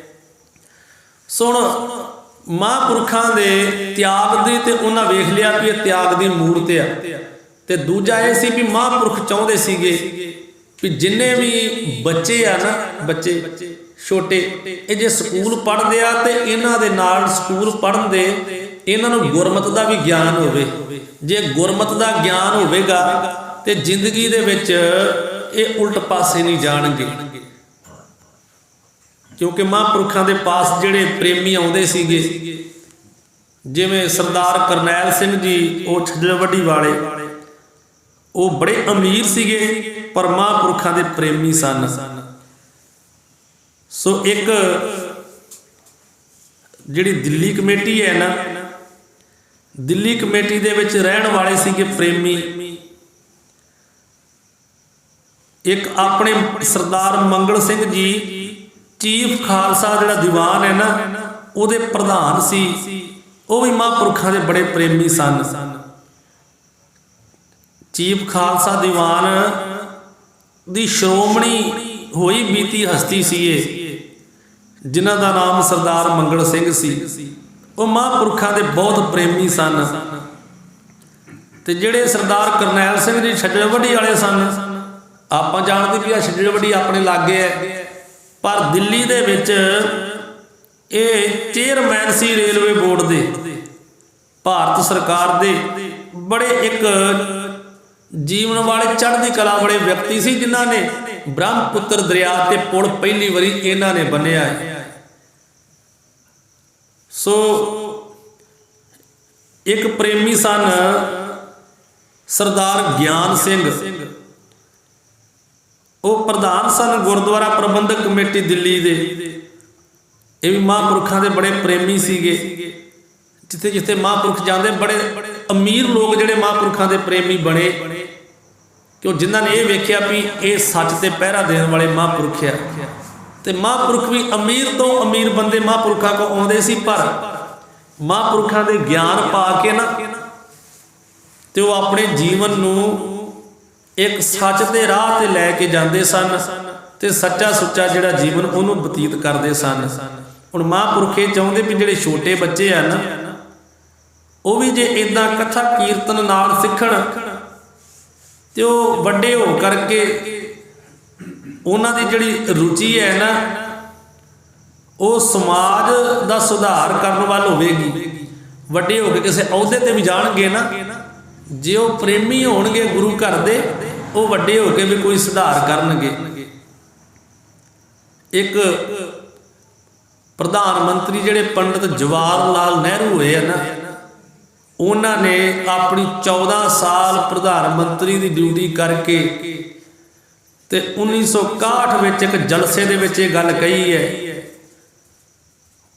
ਸੁਣ, ਮਹਾਂਪੁਰਖਾਂ ਦੇ ਤਿਆਗ ਦੀ ਤੇ ਉਹਨਾਂ ਵੇਖ ਲਿਆ ਵੀ ਇਹ ਤਿਆਗ ਦੀ ਮੂਰਤ ਆ। ਤੇ ਦੂਜਾ ਇਹ ਸੀ ਵੀ ਮਹਾਂਪੁਰਖ ਚਾਹੁੰਦੇ ਸੀਗੇ ਵੀ ਜਿੰਨੇ ਵੀ ਬੱਚੇ ਆ ਨਾ, ਬੱਚੇ ਛੋਟੇ, ਇਹ ਜੇ ਸਕੂਲ ਪੜ੍ਹਦੇ ਆ ਤੇ ਇਹਨਾਂ ਦੇ ਨਾਲ ਸਕੂਲ ਪੜ੍ਹਨ ਦੇ ਇਹਨਾਂ ਨੂੰ ਗੁਰਮਤ ਦਾ ਵੀ ਗਿਆਨ ਹੋਵੇ। ਜੇ ਗੁਰਮਤ ਦਾ ਗਿਆਨ ਹੋਵੇਗਾ ਤੇ ਜ਼ਿੰਦਗੀ ਦੇ ਵਿੱਚ ਇਹ ਉਲਟ ਪਾਸੇ ਨਹੀਂ ਜਾਣਗੇ। ਕਿਉਂਕਿ ਮਹਾਂਪੁਰਖਾਂ ਦੇ ਪਾਸ ਜਿਹੜੇ ਪ੍ਰੇਮੀ ਆਉਂਦੇ ਸੀਗੇ, ਜਿਵੇਂ ਸਰਦਾਰ ਕਰਨੈਲ ਸਿੰਘ ਜੀ, ਉਹ ਛੱਜਲਵੱਡੀ ਵਾਲੇ, ਉਹ ਬੜੇ ਅਮੀਰ ਸੀਗੇ ਪਰ ਮਹਾਂਪੁਰਖਾਂ ਦੇ ਪ੍ਰੇਮੀ ਸਨ। ਸੋ ਇੱਕ ਜਿਹੜੀ ਦਿੱਲੀ ਕਮੇਟੀ ਹੈ ਨਾ, ਦਿੱਲੀ ਕਮੇਟੀ ਦੇ ਵਿੱਚ ਰਹਿਣ ਵਾਲੇ ਸੀਗੇ ਪ੍ਰੇਮੀ। ਇੱਕ ਆਪਣੇ ਸਰਦਾਰ ਮੰਗਲ ਸਿੰਘ ਜੀ ਚੀਫ ਖਾਲਸਾ ਜਿਹੜਾ ਦੀਵਾਨ ਹੈ ਨਾ, ਉਹਦੇ ਪ੍ਰਧਾਨ ਸੀ, ਉਹ ਵੀ ਮਹਾਂਪੁਰਖਾਂ ਦੇ ਬੜੇ ਪ੍ਰੇਮੀ ਸਨ। ਚੀਫ ਖਾਲਸਾ ਦੀਵਾਨ ਦੀ ਸ਼੍ਰੋਮਣੀ ਹੋਈ ਬੀਤੀ ਹਸਤੀ ਸੀ ਇਹ, ਜਿਨ੍ਹਾਂ ਦਾ ਨਾਮ ਸਰਦਾਰ ਮੰਗਲ ਸਿੰਘ ਸੀ। ਉਹ ਮਹਾਂਪੁਰਖਾਂ ਦੇ ਬਹੁਤ ਪ੍ਰੇਮੀ ਸਨ। ਤੇ ਜਿਹੜੇ ਸਰਦਾਰ ਕਰਨੈਲ ਸਿੰਘ ਜੀ ਛੱਜਲਵੱਡੀ ਵਾਲੇ ਸਨ, ਆਪਾਂ ਜਾਣਦੇ ਵੀ ਆ ਛੱਜਲਵੱਡੀ ਆਪਣੇ ਲਾਗੇ ਹੈ, ਪਰ ਦਿੱਲੀ ਦੇ ਵਿੱਚ ਇਹ ਚੇਅਰਮੈਨ ਸੀ ਰੇਲਵੇ ਬੋਰਡ ਦੇ, ਭਾਰਤ ਸਰਕਾਰ ਦੇ। ਬੜੇ ਇੱਕ ਜੀਵਨ ਵਾਲੇ ਚੜ੍ਹਦੀ ਕਲਾ ਵਾਲੇ ਵਿਅਕਤੀ ਸੀ, ਜਿਨ੍ਹਾਂ ਨੇ ਬ੍ਰਹਮਪੁੱਤਰ ਦਰਿਆ ਤੇ ਪੁਲ ਪਹਿਲੀ ਵਾਰੀ ਇਹਨਾਂ ਨੇ ਬੰਨਿਆ ਹੈ। ਸੋ ਇੱਕ ਪ੍ਰੇਮੀ ਸਨ ਸਰਦਾਰ ਗਿਆਨ ਸਿੰਘ, ਉਹ ਪ੍ਰਧਾਨ ਸਨ ਗੁਰਦੁਆਰਾ ਪ੍ਰਬੰਧਕ ਕਮੇਟੀ ਦਿੱਲੀ ਦੇ। ਇਹ ਵੀ ਮਹਾਂਪੁਰਖਾਂ ਦੇ ਬੜੇ ਪ੍ਰੇਮੀ ਸੀਗੇ। ਜਿੱਥੇ ਜਿੱਥੇ ਮਹਾਂਪੁਰਖ ਜਾਂਦੇ ਬੜੇ ਅਮੀਰ ਲੋਕ ਜਿਹੜੇ ਮਹਾਂਪੁਰਖਾਂ ਦੇ ਪ੍ਰੇਮੀ ਬਣੇ, ਕਿਉਂ ਜਿਨ੍ਹਾਂ ਨੇ ਇਹ ਵੇਖਿਆ ਵੀ ਇਹ ਸੱਚ ਤੇ ਪਹਿਰਾ ਦੇਣ ਵਾਲੇ ਮਹਾਂਪੁਰਖ ਆ। ਤੇ ਮਹਾਂਪੁਰਖ ਵੀ ਅਮੀਰ ਤੋਂ ਅਮੀਰ ਬੰਦੇ ਮਹਾਂਪੁਰਖਾਂ ਕੋਲ ਆਉਂਦੇ ਸੀ, ਪਰ ਮਹਾਂਪੁਰਖਾਂ ਦੇ ਗਿਆਨ ਪਾ ਕੇ ਨਾ ਤੇ ਉਹ ਆਪਣੇ ਜੀਵਨ ਨੂੰ ਇੱਕ ਸੱਚ ਦੇ ਰਾਹ ਤੇ ਲੈ ਕੇ ਜਾਂਦੇ ਸਨ ਤੇ ਸੱਚਾ ਸੁੱਚਾ ਜਿਹੜਾ ਜੀਵਨ ਉਹਨੂੰ ਬਤੀਤ ਕਰਦੇ ਸਨ। ਹੁਣ ਮਹਾਂਪੁਰਖ ਇਹ ਚਾਹੁੰਦੇ ਵੀ ਜਿਹੜੇ ਛੋਟੇ ਬੱਚੇ ਆ ਨਾ, ਉਹ ਵੀ ਜੇ ਇਦਾਂ ਕਥਾ ਕੀਰਤਨ ਨਾਲ ਸਿੱਖਣ ਤੇ ਉਹ ਵੱਡੇ ਹੋ ਕਰਕੇ ਉਹਨਾਂ ਦੀ ਜਿਹੜੀ ਰੁਚੀ ਹੈ ਨਾ, ਉਹ ਸਮਾਜ ਦਾ ਸੁਧਾਰ ਕਰਨ ਵੱਲ ਹੋਵੇਗੀ। ਵੱਡੇ ਹੋ ਕੇ ਕਿਸੇ ਅਹੁਦੇ ਤੇ ਵੀ ਜਾਣਗੇ ਨਾ, ਜੇ ਉਹ ਪ੍ਰੇਮੀ ਹੋਣਗੇ ਗੁਰੂ ਘਰ ਦੇ, ਉਹ ਵੱਡੇ ਹੋ ਕੇ ਵੀ ਕੋਈ ਸੁਧਾਰ ਕਰਨਗੇ। ਇੱਕ ਪ੍ਰਧਾਨ ਮੰਤਰੀ ਜਿਹੜੇ ਪੰਡਿਤ ਜਵਾਹਰ ਲਾਲ ਨਹਿਰੂ ਹੋਏ ਆ ਨਾ, ਉਹਨਾਂ ਨੇ ਆਪਣੀ 14 ਸਾਲ ਪ੍ਰਧਾਨ ਮੰਤਰੀ ਦੀ ਡਿਊਟੀ ਕਰਕੇ ਤੇ 1961 ਵਿੱਚ ਇੱਕ ਜਲਸੇ ਦੇ ਵਿੱਚ ਇਹ ਗੱਲ ਕਹੀ ਹੈ।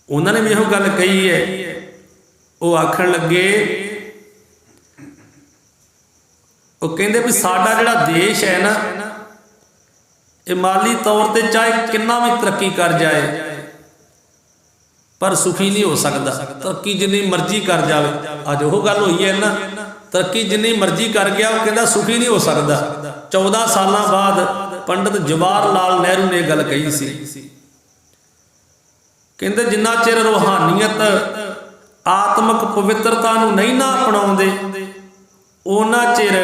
ਉਹਨਾਂ ਨੇ ਵੀ ਇਹੋ ਗੱਲ ਕਹੀ ਹੈ। ਉਹ ਆਖਣ ਲੱਗੇ, ਉਹ ਕਹਿੰਦੇ ਵੀ ਸਾਡਾ ਜਿਹੜਾ ਦੇਸ਼ ਹੈ ਨਾ, ਇਹ ਮਾਲੀ ਤੌਰ ਤੇ ਚਾਹੇ ਕਿੰਨਾ ਵੀ ਤਰੱਕੀ ਕਰ ਜਾਏ ਪਰ ਸੁਖੀ ਨਹੀਂ ਹੋ ਸਕਦਾ। ਤਰੱਕੀ ਜਿੰਨੀ ਮਰਜ਼ੀ ਕਰ ਜਾਵੇ, ਅੱਜ ਉਹ ਗੱਲ ਹੋਈ ਹੈ ਨਾ, ਤਰੱਕੀ ਜਿੰਨੀ ਮਰਜ਼ੀ ਕਰ ਗਿਆ, ਉਹ ਕਹਿੰਦਾ ਸੁਖੀ ਨਹੀਂ ਹੋ ਸਕਦਾ। 14 ਸਾਲਾਂ ਬਾਅਦ ਪੰਡਿਤ ਜਵਾਹਰ ਲਾਲ ਨਹਿਰੂ ਨੇ ਗੱਲ ਕਹੀ ਸੀ। ਕਹਿੰਦੇ ਜਿੰਨਾ ਚਿਰ ਰੂਹਾਨੀਅਤ ਆਤਮਿਕ ਪਵਿੱਤਰਤਾ ਨੂੰ ਨਹੀਂ ਨਾ ਅਪਣਾਉਂਦੇ, ਉਹਨਾਂ ਚਿਰ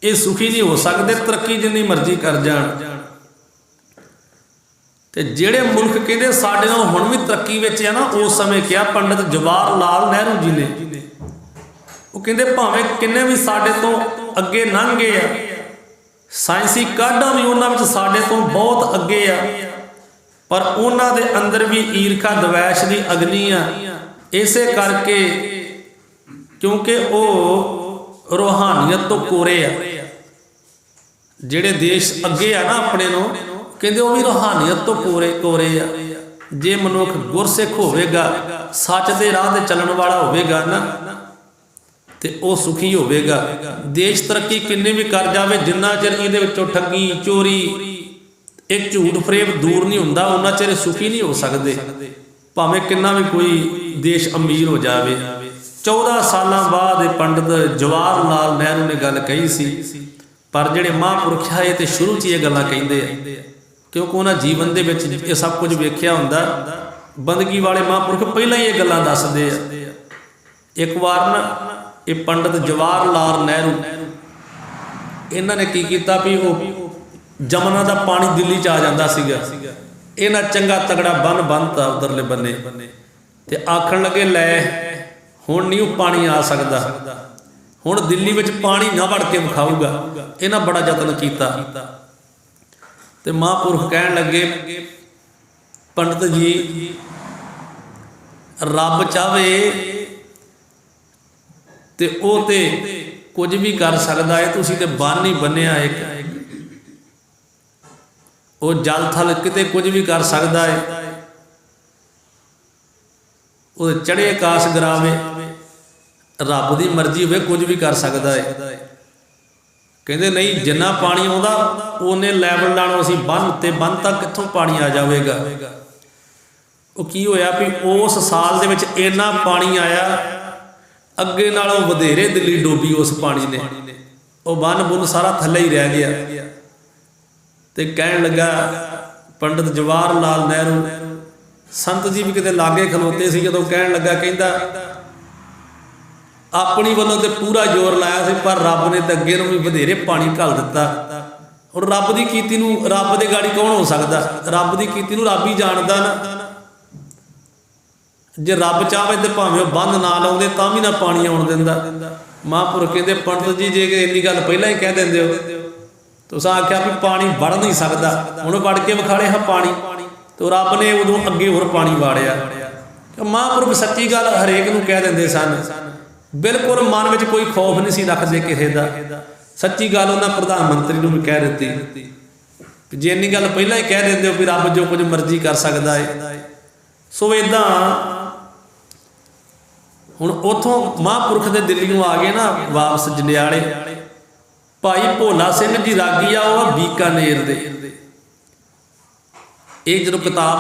ਇਹ ਸੁਖੀ ਨਹੀਂ ਹੋ ਸਕਦੇ, ਤਰੱਕੀ ਜਿੰਨੀ ਮਰਜ਼ੀ ਕਰ ਜਾਣ। ਤੇ ਜਿਹੜੇ ਮੁਲਕ ਕਹਿੰਦੇ ਸਾਡੇ ਨਾਲ ਹੁਣ ਵੀ ਤਰੱਕੀ ਵਿੱਚ ਆ ਨਾ, ਉਸ ਸਮੇਂ ਕਿਹਾ ਪੰਡਿਤ ਜਵਾਹਰ ਲਾਲ ਨਹਿਰੂ ਜੀ ਨੇ, ਉਹ ਕਹਿੰਦੇ ਭਾਵੇਂ ਕਿੰਨੇ ਵੀ ਸਾਡੇ ਤੋਂ ਅੱਗੇ ਲੰਘ ਗਏ ਆ, ਸਾਇੰਸੀ ਕਾਢਾਂ ਵੀ ਉਹਨਾਂ ਵਿੱਚ ਸਾਡੇ ਤੋਂ ਬਹੁਤ ਅੱਗੇ ਆ, ਪਰ ਉਹਨਾਂ ਦੇ ਅੰਦਰ ਵੀ ਈਰਖਾ ਦਵੈਸ਼ ਦੀ ਅਗਨੀ ਆ। ਇਸੇ ਕਰਕੇ ਕਿਉਂਕਿ ਉਹ ਰੂਹਾਨੀਅਤ ਤੋਂ ਕੋਰੇ ਆ। ਜਿਹੜੇ ਦੇਸ਼ ਅੱਗੇ ਆ ਨਾ ਆਪਣੇ ਨੂੰ, ਕਹਿੰਦੇ ਉਹ ਵੀ ਰੂਹਾਨੀਅਤ ਤੋਂ ਕੋਰੇ ਆ। ਜੇ ਮਨੁੱਖ ਗੁਰਸਿੱਖ ਹੋਵੇਗਾ, ਸੱਚ ਦੇ ਰਾਹ ਤੇ ਚੱਲਣ ਵਾਲਾ ਹੋਵੇਗਾ ਨਾ, ਤੇ ਉਹ ਸੁਖੀ ਹੋਵੇਗਾ। ਦੇਸ਼ ਤਰੱਕੀ ਕਿੰਨੇ ਵੀ ਕਰ ਜਾਵੇ, ਜਿੰਨਾ ਚਿਰ ਇਹਦੇ ਵਿੱਚੋਂ ਠੱਗੀ, ਚੋਰੀ, ਇੱਕ ਝੂਠ ਫਰੇਬ ਦੂਰ ਨਹੀਂ ਹੁੰਦਾ, ਉਹਨਾਂ ਚਿਰ ਸੁਖੀ ਨਹੀਂ ਹੋ ਸਕਦੇ, ਭਾਵੇਂ ਕਿੰਨਾ ਵੀ ਕੋਈ ਦੇਸ਼ ਅਮੀਰ ਹੋ ਜਾਵੇ। 14 ਸਾਲਾਂ ਬਾਅਦ ਇਹ ਪੰਡਿਤ ਜਵਾਹਰ ਲਾਲ ਨਹਿਰੂ ਨੇ ਗੱਲ ਕਹੀ ਸੀ। ਪਰ ਜਿਹੜੇ ਮਹਾਂਪੁਰਖ ਆ, ਇਹ ਤੇ ਸ਼ੁਰੂ 'ਚ ਇਹ ਗੱਲਾਂ ਕਹਿੰਦੇ ਆ, ਕਿਉਂਕਿ ਉਹਨਾਂ ਜੀਵਨ ਦੇ ਵਿੱਚ ਇਹ ਸਭ ਕੁਝ ਵੇਖਿਆ ਹੁੰਦਾ। ਬੰਦਗੀ ਵਾਲੇ ਮਹਾਂਪੁਰਖ ਪਹਿਲਾਂ ਹੀ ਇਹ ਗੱਲਾਂ ਦੱਸਦੇ ਆ। ਇੱਕ ਵਾਰ ਨਾ ਇਹ ਪੰਡਿਤ ਜਵਾਹਰ ਲਾਲ ਨਹਿਰੂ, ਇਹਨਾਂ ਨੇ ਕੀ ਕੀਤਾ ਵੀ ਉਹ ਜਮਨਾ ਦਾ ਪਾਣੀ ਦਿੱਲੀ 'ਚ ਆ ਜਾਂਦਾ ਸੀਗਾ, ਇਹਨਾਂ ਚੰਗਾ ਤਗੜਾ ਬੰਨ੍ਹਤਾ ਉਧਰਲੇ ਬੰਨੇ, ਤੇ ਆਖਣ ਲੱਗੇ ਲੈ ਹੁਣ ਨਹੀਂ ਉਹ ਪਾਣੀ ਆ ਸਕਦਾ, ਹੁਣ ਦਿੱਲੀ ਵਿੱਚ ਪਾਣੀ ਨਾ ਵੜ ਕੇ ਵਿਖਾਊਗਾ। ਇਹਨਾਂ ਬੜਾ ਯਤਨ ਕੀਤਾ ਤੇ ਮਹਾਂਪੁਰਖ ਕਹਿਣ ਲੱਗੇ, ਪੰਡਿਤ ਜੀ ਰੱਬ ਚਾਹਵੇ ਤੇ ਉਹ ਤੇ ਕੁਝ ਵੀ ਕਰ ਸਕਦਾ ਹੈ, ਤੁਸੀਂ ਤੇ ਬੰਨ ਹੀ ਬੰਨਿਆ ਇੱਕ, ਉਹ ਜਲ ਥਲ ਕਿਤੇ ਕੁਝ ਵੀ ਕਰ ਸਕਦਾ ਹੈ, ਉਹ ਚੜ੍ਹੇ ਆਕਾਸ਼ ਗਰਾਵੇ, ਰੱਬ ਦੀ ਮਰਜ਼ੀ ਹੋਵੇ ਕੁਝ ਵੀ ਕਰ ਸਕਦਾ ਹੈ। ਕਹਿੰਦੇ ਨਹੀਂ, ਜਿੰਨਾ ਪਾਣੀ ਆਉਂਦਾ ਉਹਨੇ ਲੈਵਲ ਲਾਣੋ ਅਸੀਂ ਬੰਨ ਉੱਤੇ, ਬੰਨ ਤੱਕ ਕਿੱਥੋਂ ਪਾਣੀ ਆ ਜਾਵੇਗਾ। ਉਹ ਕੀ ਹੋਇਆ ਵੀ ਉਸ ਸਾਲ ਦੇ ਵਿੱਚ ਇੰਨਾ ਪਾਣੀ ਆਇਆ, ਅੱਗੇ ਨਾਲੋਂ ਵਧੇਰੇ ਦਿੱਲੀ ਡੋਬੀ ਉਸ ਪਾਣੀ ਨੇ, ਉਹ ਬੰਨ ਬੁੰਨ ਸਾਰਾ ਥੱਲੇ ਹੀ ਰਹਿ ਗਿਆ। ਤੇ ਕਹਿਣ ਲੱਗਾ ਪੰਡਿਤ ਜਵਾਹਰ ਲਾਲ ਨਹਿਰੂ, ਸੰਤ ਜੀ ਵੀ ਕਿਤੇ ਲਾਗੇ ਖਲੋਤੇ ਸੀ, ਜਦੋਂ ਕਹਿਣ ਲੱਗਾ, ਕਹਿੰਦਾ ਆਪਣੀ ਵੱਲੋਂ ਤੇ ਪੂਰਾ ਜ਼ੋਰ ਲਾਇਆ ਸੀ, ਪਰ ਰੱਬ ਨੇ ਤਾਂ ਅੱਗੇ ਨੂੰ ਵੀ ਵਧੇਰੇ ਪਾਣੀ ਘੱਲ ਦਿੱਤਾ। ਹੁਣ ਰੱਬ ਦੀ ਕੀਤੀ ਨੂੰ ਰੱਬ ਦੇ ਗਾੜੀ ਕੌਣ ਹੋ ਸਕਦਾ? ਰੱਬ ਦੀ ਕੀਤੀ ਨੂੰ ਰੱਬ ਹੀ ਜਾਣਦਾ ਨਾ। ਜੇ ਰੱਬ ਚਾਹਵੇ ਤੇ ਭਾਵੇਂ ਉਹ ਬੰਦ ਨਾ ਲਾਉਂਦੇ ਤਾਂ ਵੀ ਨਾ ਪਾਣੀ ਆਉਣ ਦਿੰਦਾ। ਮਹਾਂਪੁਰਖ ਕਹਿੰਦੇ ਪੰਡਤ ਜੀ ਜੇ ਇੰਨੀ ਗੱਲ ਪਹਿਲਾਂ ਹੀ ਕਹਿ ਦਿੰਦੇ ਹੋ, ਤੁਸੀਂ ਆਖਿਆ ਵੀ ਪਾਣੀ ਵੜ ਨਹੀਂ ਸਕਦਾ, ਹੁਣ ਵੜ ਕੇ ਵਿਖਾਲੇ ਹਾਂ ਪਾਣੀ, ਤੇ ਰੱਬ ਨੇ ਉਦੋਂ ਅੱਗੇ ਹੋਰ ਪਾਣੀ ਵਾੜਿਆ। ਮਹਾਂਪੁਰਖ ਸੱਚੀ ਗੱਲ ਹਰੇਕ ਨੂੰ ਕਹਿ ਦਿੰਦੇ ਸਨ, बिल्कुल मन में कोई खौफ नहीं सी रखते किसी का। सच्ची गल उन्होंने प्रधानमंत्री को भी कह दी, जे इन्नी गल पहला ही कह देते हो भी रब जो कुछ मर्जी कर सकता है। सो इदा हुण उतों महापुरख के दिल्लियों आ गए ना वापस जंडियाले, भाई भोला सिंह जी रागी आ वह बीकानेर दे। ये जो किताब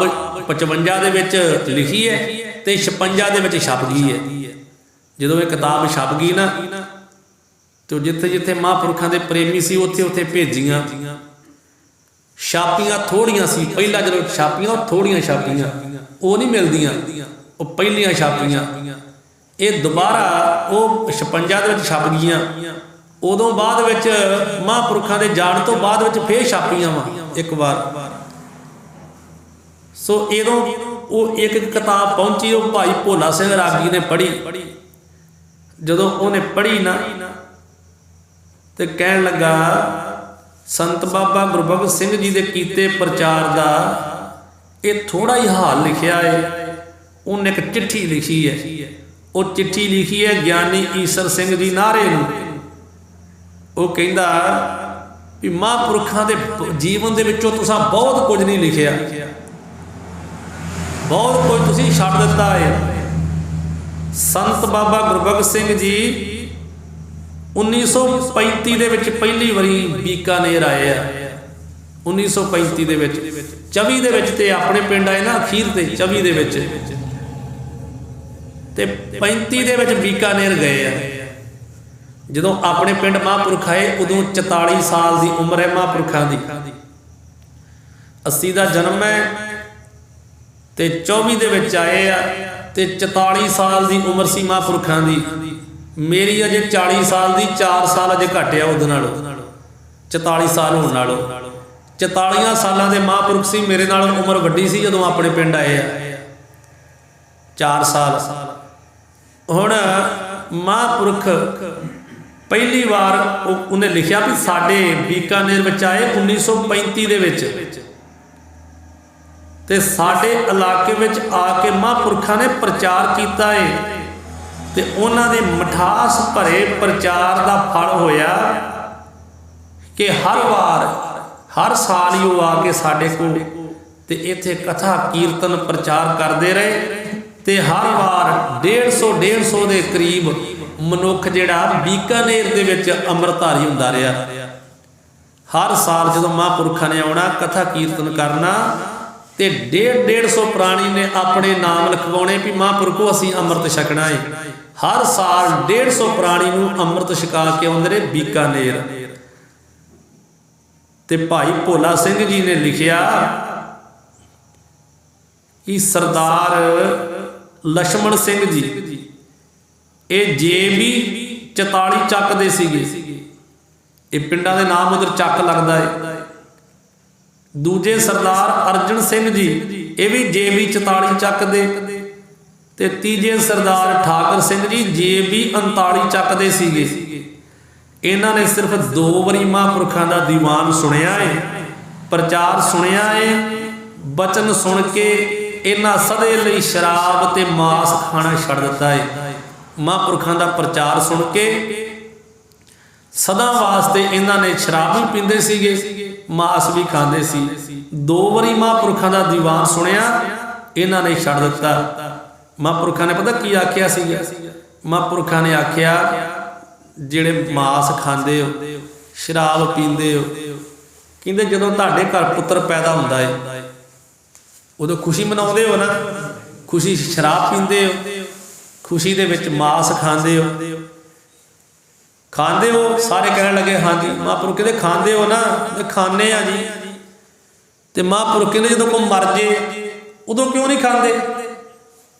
55 दे लिखी है तो 56 दे छप गई है। जो ये किताब छप गई ना तो जिथे जिथे महापुरखों के प्रेमी सी उत्थे उत्थे भेजियां, छापियां थोड़ियां सी। पहला जो छापियां थोड़ियां छापियां वो नहीं मिलदियां, वो पहलियां छापियां। ये दोबारा वो 56 दे छप गईयां। उदों बाद महापुरखों के जाण तो बाद फिर छापियां वा एक बार। सो इदों वो एक किताब पहुंची, वो भाई भोला सिंह रागी ने पढ़ी। जदों उन्हें पढ़ी ना तो कहन लगा संत बाबा गुरु भगत सिंह जी के कीते प्रचार का ये थोड़ा ही हाल लिखिया है। उन्हें एक चिट्ठी लिखी है, वो चिट्ठी लिखी है ज्ञानी ईसर सिंह जी नारे नूं। वो कहंदा भी महापुरखों के जीवन के विचों तुसां बहुत कुछ नहीं लिखिया, बहुत कुछ तुसीं छड्ड दित्ता है। संत बाबा गुरु भगत सिंह जी 1935 दे विच पहली वारी बीकानेर आए आ। 1935 दे विच 24 दे विच ते अपने पिंड आए ना अखीर ते 24 दे विच ते 35 दे विच बीकानेर गए आ। जदों अपने पिंड महापुरख आए उदों 44 साल की उम्र है महापुरखों की। 80 का जन्म है ते 24 दे विच आए आ ते 44 साल की उम्र सी महापुरखों की। मेरी अजे 40 साल की 4 साल अजे घट आ उहदे नालों 44 साल होने नालों। 44 सालों के महापुरख सी, मेरे नालों उम्र वड्डी सी जदों अपने पिंड आए आ 4 साल। हुण महापुरख पहली बार उन्हें लिखिया भी साडे बीकानेर विच आए 1935 दे विच ते साडे इलाके विच आके महापुरखों ने प्रचार किया है ते उन्हां दे मिठास भरे प्रचार का फल होया कि हर वार हर साल ही वो आके साडे को ते इत्थे कथा कीर्तन प्रचार करते रहे ते हर वार 150 के करीब मनुख जिहड़ा बीकानेर दे विच अमृतधारी हुंदा रहा। हर साल जदों महापुरखों ने आउणा कथा कीर्तन करना ते 150 प्राणी ने अपने नाम लिखवाने भी महापुरखों असीं अमृत छकना है। हर साल 150 प्राणी नूं अमृत छका के आउंदे ने बीकानेर। ते भाई भोला सिंह जी ने लिखिया कि सरदार लक्ष्मण सिंह जी ये JB 44 ਚੱਕ ਦੇ ਸੀਗੇ। ਇਹ ਪਿੰਡਾਂ ਦੇ ਨਾਮ ਉਧਰ ਚੱਕ ਲੱਗਦਾ है। दूजे सरदार अर्जन सिंह जी ये भी JB 44 ਚੱਕ ਦੇ ਤੇ ਤੀਜੇ सरदार ठाकर सिंह जी JB 39 ਚੱਕ ਦੇ ਸੀਗੇ। इन्हां ने सिर्फ 2 वारी महापुरखों का दीवान सुनिया है, प्रचार सुनिया है। बचन सुन के इन्हां सदे लई शराब ते मांस खाना छड्ड दिता है। महापुरखों का प्रचार सुन के सदा वास्ते इन्हां ने शराब भी पींदे सीगे, मांस भी खांदे सी। 2 वारी महापुरखों का दीवान सुनिया, इन्हां ने छड्ड दिता। महापुरखों ने पता की आख्या सीगा? महापुरखों ने आख्या जिहड़े मांस खांदे हो, शराब पींदे हो, कहंदे जदों तुहाडे घर पुत्र पैदा हुंदा है उदों खुशी मनाउंदे हो ना, खुशी शराब पींदे हो, खुशी दे विच मांस खांदे हो। खांदे हो? सारे कहण लगे हाँ जी। महापुरख कहंदे खांदे हो ना? खाने आ जी। ते महापुरख कहंदे जदों कोई मर जे उदों क्यों नहीं खांदे?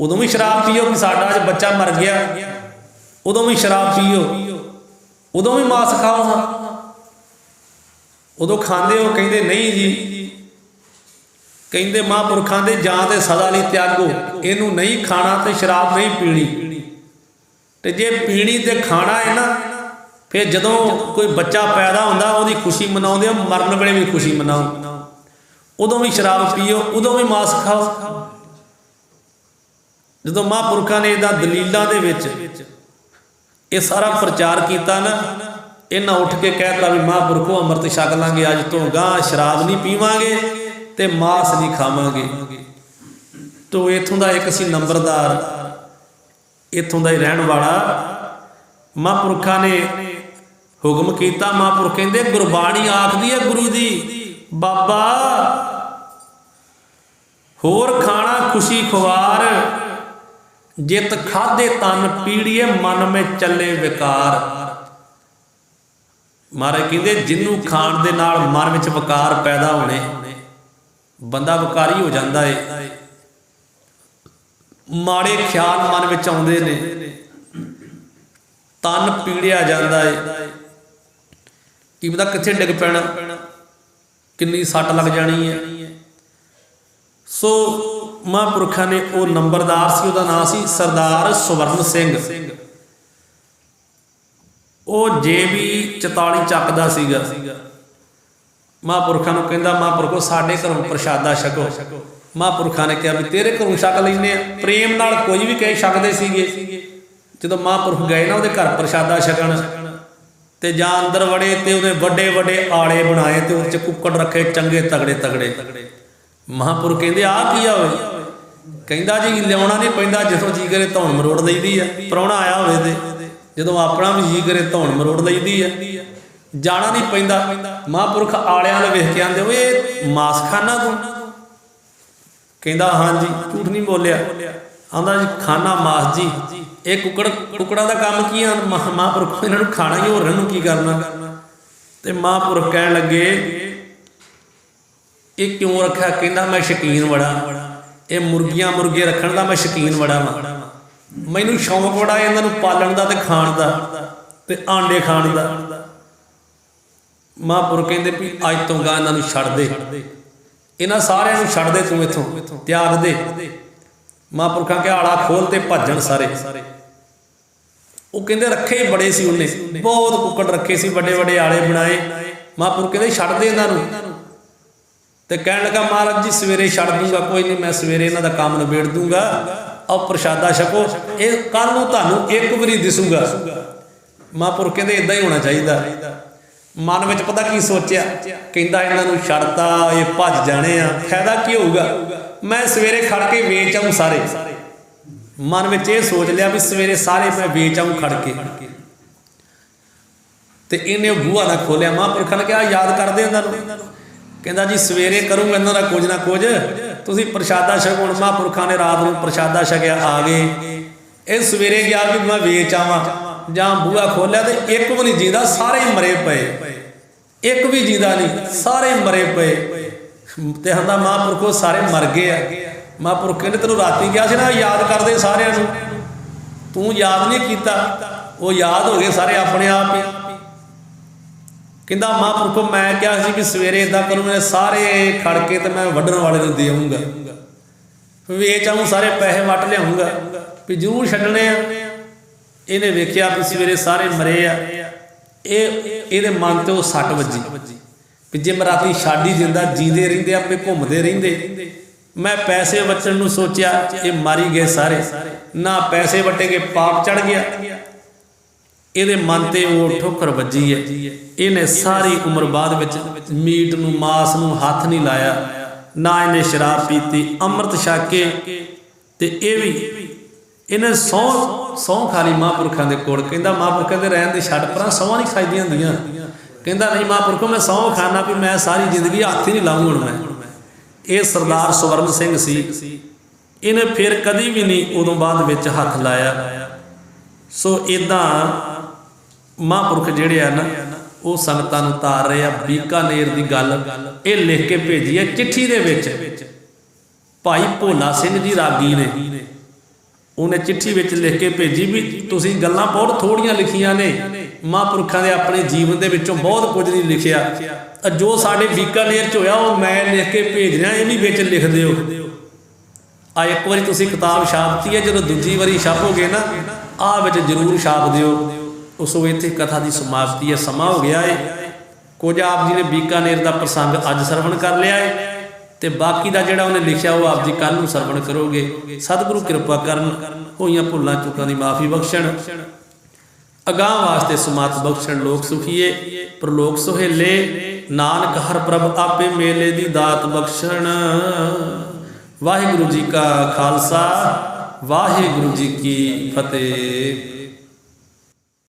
उदों भी शराब पीओ कि साडा अज बच्चा मर गया, उदों भी शराब पीओ, उदों भी मांस खाओ। हाँ उदों खांदे हो? कहंदे नहीं जी। कहंदे महापुरखों दे जां ते सदा लई त्यागो, इनू नहीं खाना ते शराब नहीं पीनी। ते जे पीनी ते खाना है ना, फिर जदों कोई बच्चा पैदा होंदा उहदी खुशी मनाउंदे, मरन वेले भी खुशी मनाओ, उदों भी शराब पीओ, उदों भी मांस खाओ। जदों महापुरखों ने इहदा दलीलां दे विच ये सारा प्रचार किया ना, इन्हें उठ के कहता भी महापुरखों अमृत छक लांगे, अज तो गांह शराब नहीं पीवांगे ते मांस नहीं खावांगे। तो इत्थों का एक सी नंबरदार, इत्थों का ही रहन वाला, महापुरखा ने हुक्म किया। महापुरख कहते गुरबाणी आखदी है गुरु दी, बाबा होर खाना खुशी खुवार, जित खाधे तन पीड़िए मन में चले विकार। महाराज कहते जिन्हों खाण दे नाल मन में विकार पैदा होने, बंदा विकारी हो जाता है, माड़े ख्याल मन में आउंदे ने, तन पीड़िया जाता है, की पता कित्थे डिग पैना, किन्नी सट लग जानी है। सो महापुरखा ने वो नंबरदार सी, उसका नाम सी सरदार स्वर्ण सिंह, वो JB 44 चकदा सीगा। महापुरखा नूं कहंदा महापुरखो साडे घरों प्रशादा छको। महापुरखा ने कहा भी तेरे घरों छक लैने, प्रेम नाल कोई भी कह छकदे सीगे। जदों महापुरख गए ना उहदे घर प्रशादा छकण, ते जां अंदर वड़े ते उहने वड्डे वड्डे आले बनाए ते उस कुक्कड़ रखे चंगे तगड़े तगड़े। महापुरख कहंदे आ की आ होए? कहंदा जी लियाउणा नहीं पैंदा, जिथों जी करे धौण मरोड़ लईदी है। प्राहुणा आया होवे ते जदों अपना भी जी करे धौण मरोड़ लईदी है, जाना नहीं पैंदा। महापुरख आलियां ने वेख के आंदे ओए मास खाना तूं? कहंदा हाँ जी, झूठ नहीं बोलिया। आंदा जी खाना मास जी, ये कुकड़ा का काम की है? महापुरख इन्हां नूं खाना ही, होरां नूं की करना? ते महापुरख कहण लगे ये क्यों रखा? कहना मैं शौकीन बड़ा, ये मुर्गियां मुर्गे रखण का मैं शौकीन बड़ा वा, मैनू शौक बड़ा इन्हां नूं पालण दा ते खाण दा ते आंडे खाण दा। महापुरख कहंदे भी अज तो गां इन्हां नूं छड्ड दे, इन्हां सारिआं नूं छड्ड दे, तूं इत्थों त्याग दे। महापुरखां के आला खोल ते भज्जण सारे। वो कहंदे रखे ही बड़े सी, उन्हें बहुत कुक्कड़ रखे सी, बड़े बड़े आले बनाए। महापुरख कहंदे छड्ड दे इन्हां नूं। तो कह लगा महाराज जी सवेरे छड़ दूंगा, कोई नहीं मैं सवेरे इन्हां दा काम निबेड़ दूंगा, और प्रशादा छको, ये कल नूं तुहानूं एक बारी दिसूंगा। महापुरख कहंदे इदां ही होना चाहिए। मन में पता की सोचा, कहंदा इन्हां नूं छड़ता ये भज जाने आ, फायदा की होऊगा, मैं सवेरे खड़ के वेच आऊँ सारे। मन में ये सोच लिया भी सवेरे सारे मैं वेच आऊँ खड़ के, ते इन्हें बूहा ना खोलिया। महापुरखा ने कहा याद कर दे इन्हां नूं। कहंदा जी सवेरे करूँगा इन्हां दा कुछ ना कुछ, तुसीं प्रशादा छको। हुण महापुरखा ने रात नूं प्रशादा छकिया, आ गए। ये सवेरे गया भी मैं वेच आवां, जां बूहा खोलिया तो एक भी नहीं जींदा, सारे ही मरे पे, एक भी जींदा नहीं, सारे ही मरे पे। ते कहंदा महापुरखो सारे मर गए आ। महापुरख कहंदे तैनूं राती कहा सी ना याद कर दे सारिआं नूं, तूं याद नहीं कीता, वो याद हो गए सारे अपने आप ही। कहंदा महापुरखो मैं क्या सी कि सवेरे इदां करूँगा, सारे खड़ के तो मैं वड्डण वाले नूं दे आऊँगा, वेच आऊँ, सारे पैसे वट लिआऊँगा, भी जरूर छड्डणे आ। इहने वेखिया भी सवेरे सारे मरे आ, ये मन ते सट वजी भी जे मैं राती छड्ड ही दिंदा, जींदे रहिंदे अपने घूमदे रहिंदे। मैं पैसे बचण नूं सोचिया, ये मारी गए सारे, ना पैसे वटे के पाप चढ़ गया। ये मन ते वो ठोकर वजी है। इन्हें सारी उम्र बाद विच मीट नूं मास नूं हथ नहीं लाया, ना इन्हें शराब पीती, अमृत छक के ते ये भी इन्हें सौं खा ली महापुरखों के कोल। कहंदा महापुरखों के रहन दे छड्ड परां, सौं नहीं खाईदियां हुंदियां। कहंदा नहीं महापुरखो मैं सौं खाना भी मैं सारी जिंदगी हथ ही नहीं लाऊं हुण मैं। ये सरदार स्वर्ण सिंह सी, इन्हें फिर कदी भी नहीं उदों बाद विच हथ लाया। सो इदां महापुरख जिहड़े आ ना वो संगतां नूं तार रहे आ। बीकानेर दी गल ये लिख के भेजी है चिट्ठी दे विच। भाई भोला सिंह जी रागी ने उन्हें चिट्ठी विच लिख के भेजी भी तुसीं गल्लां बहुत थोड़ियां लिखियां ने, महापुरखां दे अपने जीवन दे विचों बहुत कुछ नहीं लिखिया। जो साडे बीकानेर च होया वो मैं लिख के भेज रहा, ये भी विच लिख दिओ। आ एक बारी तुसीं किताब छापती है, जदों दूजी बारी छापोगे ना आ विच जरूर छाप दिओ। उसों इत्थे कथा की समाप्ति है, समा हो गया है। कुछ आप जी ने बीकानेर का प्रसंग अज सरवण कर लिया है, तो बाकी का जोड़ा उन्हें लिखा वो आप जी कल नूं सरवण करोगे। सतगुरु कृपा करन, होईयां भुल्लां चुकां दी माफ़ी बख्शण। ਅਗਾਂਹ ਵਾਸਤੇ ਸੁਮਤ ਬਖਸ਼ਣ ਲੋਕ ਸੁਖੀਏ ਪ੍ਰਲੋਕ ਸੁਹੇਲੇ ਨਾਨਕ ਹਰ ਪ੍ਰਭ ਆਪੇ ਮੇਲੇ ਦੀ ਦਾਤ ਬਖਸ਼ਣ। ਵਾਹਿਗੁਰੂ ਜੀ ਕਾ ਖਾਲਸਾ ਵਾਹਿਗੁਰੂ ਜੀ ਕੀ ਫਤਿਹ।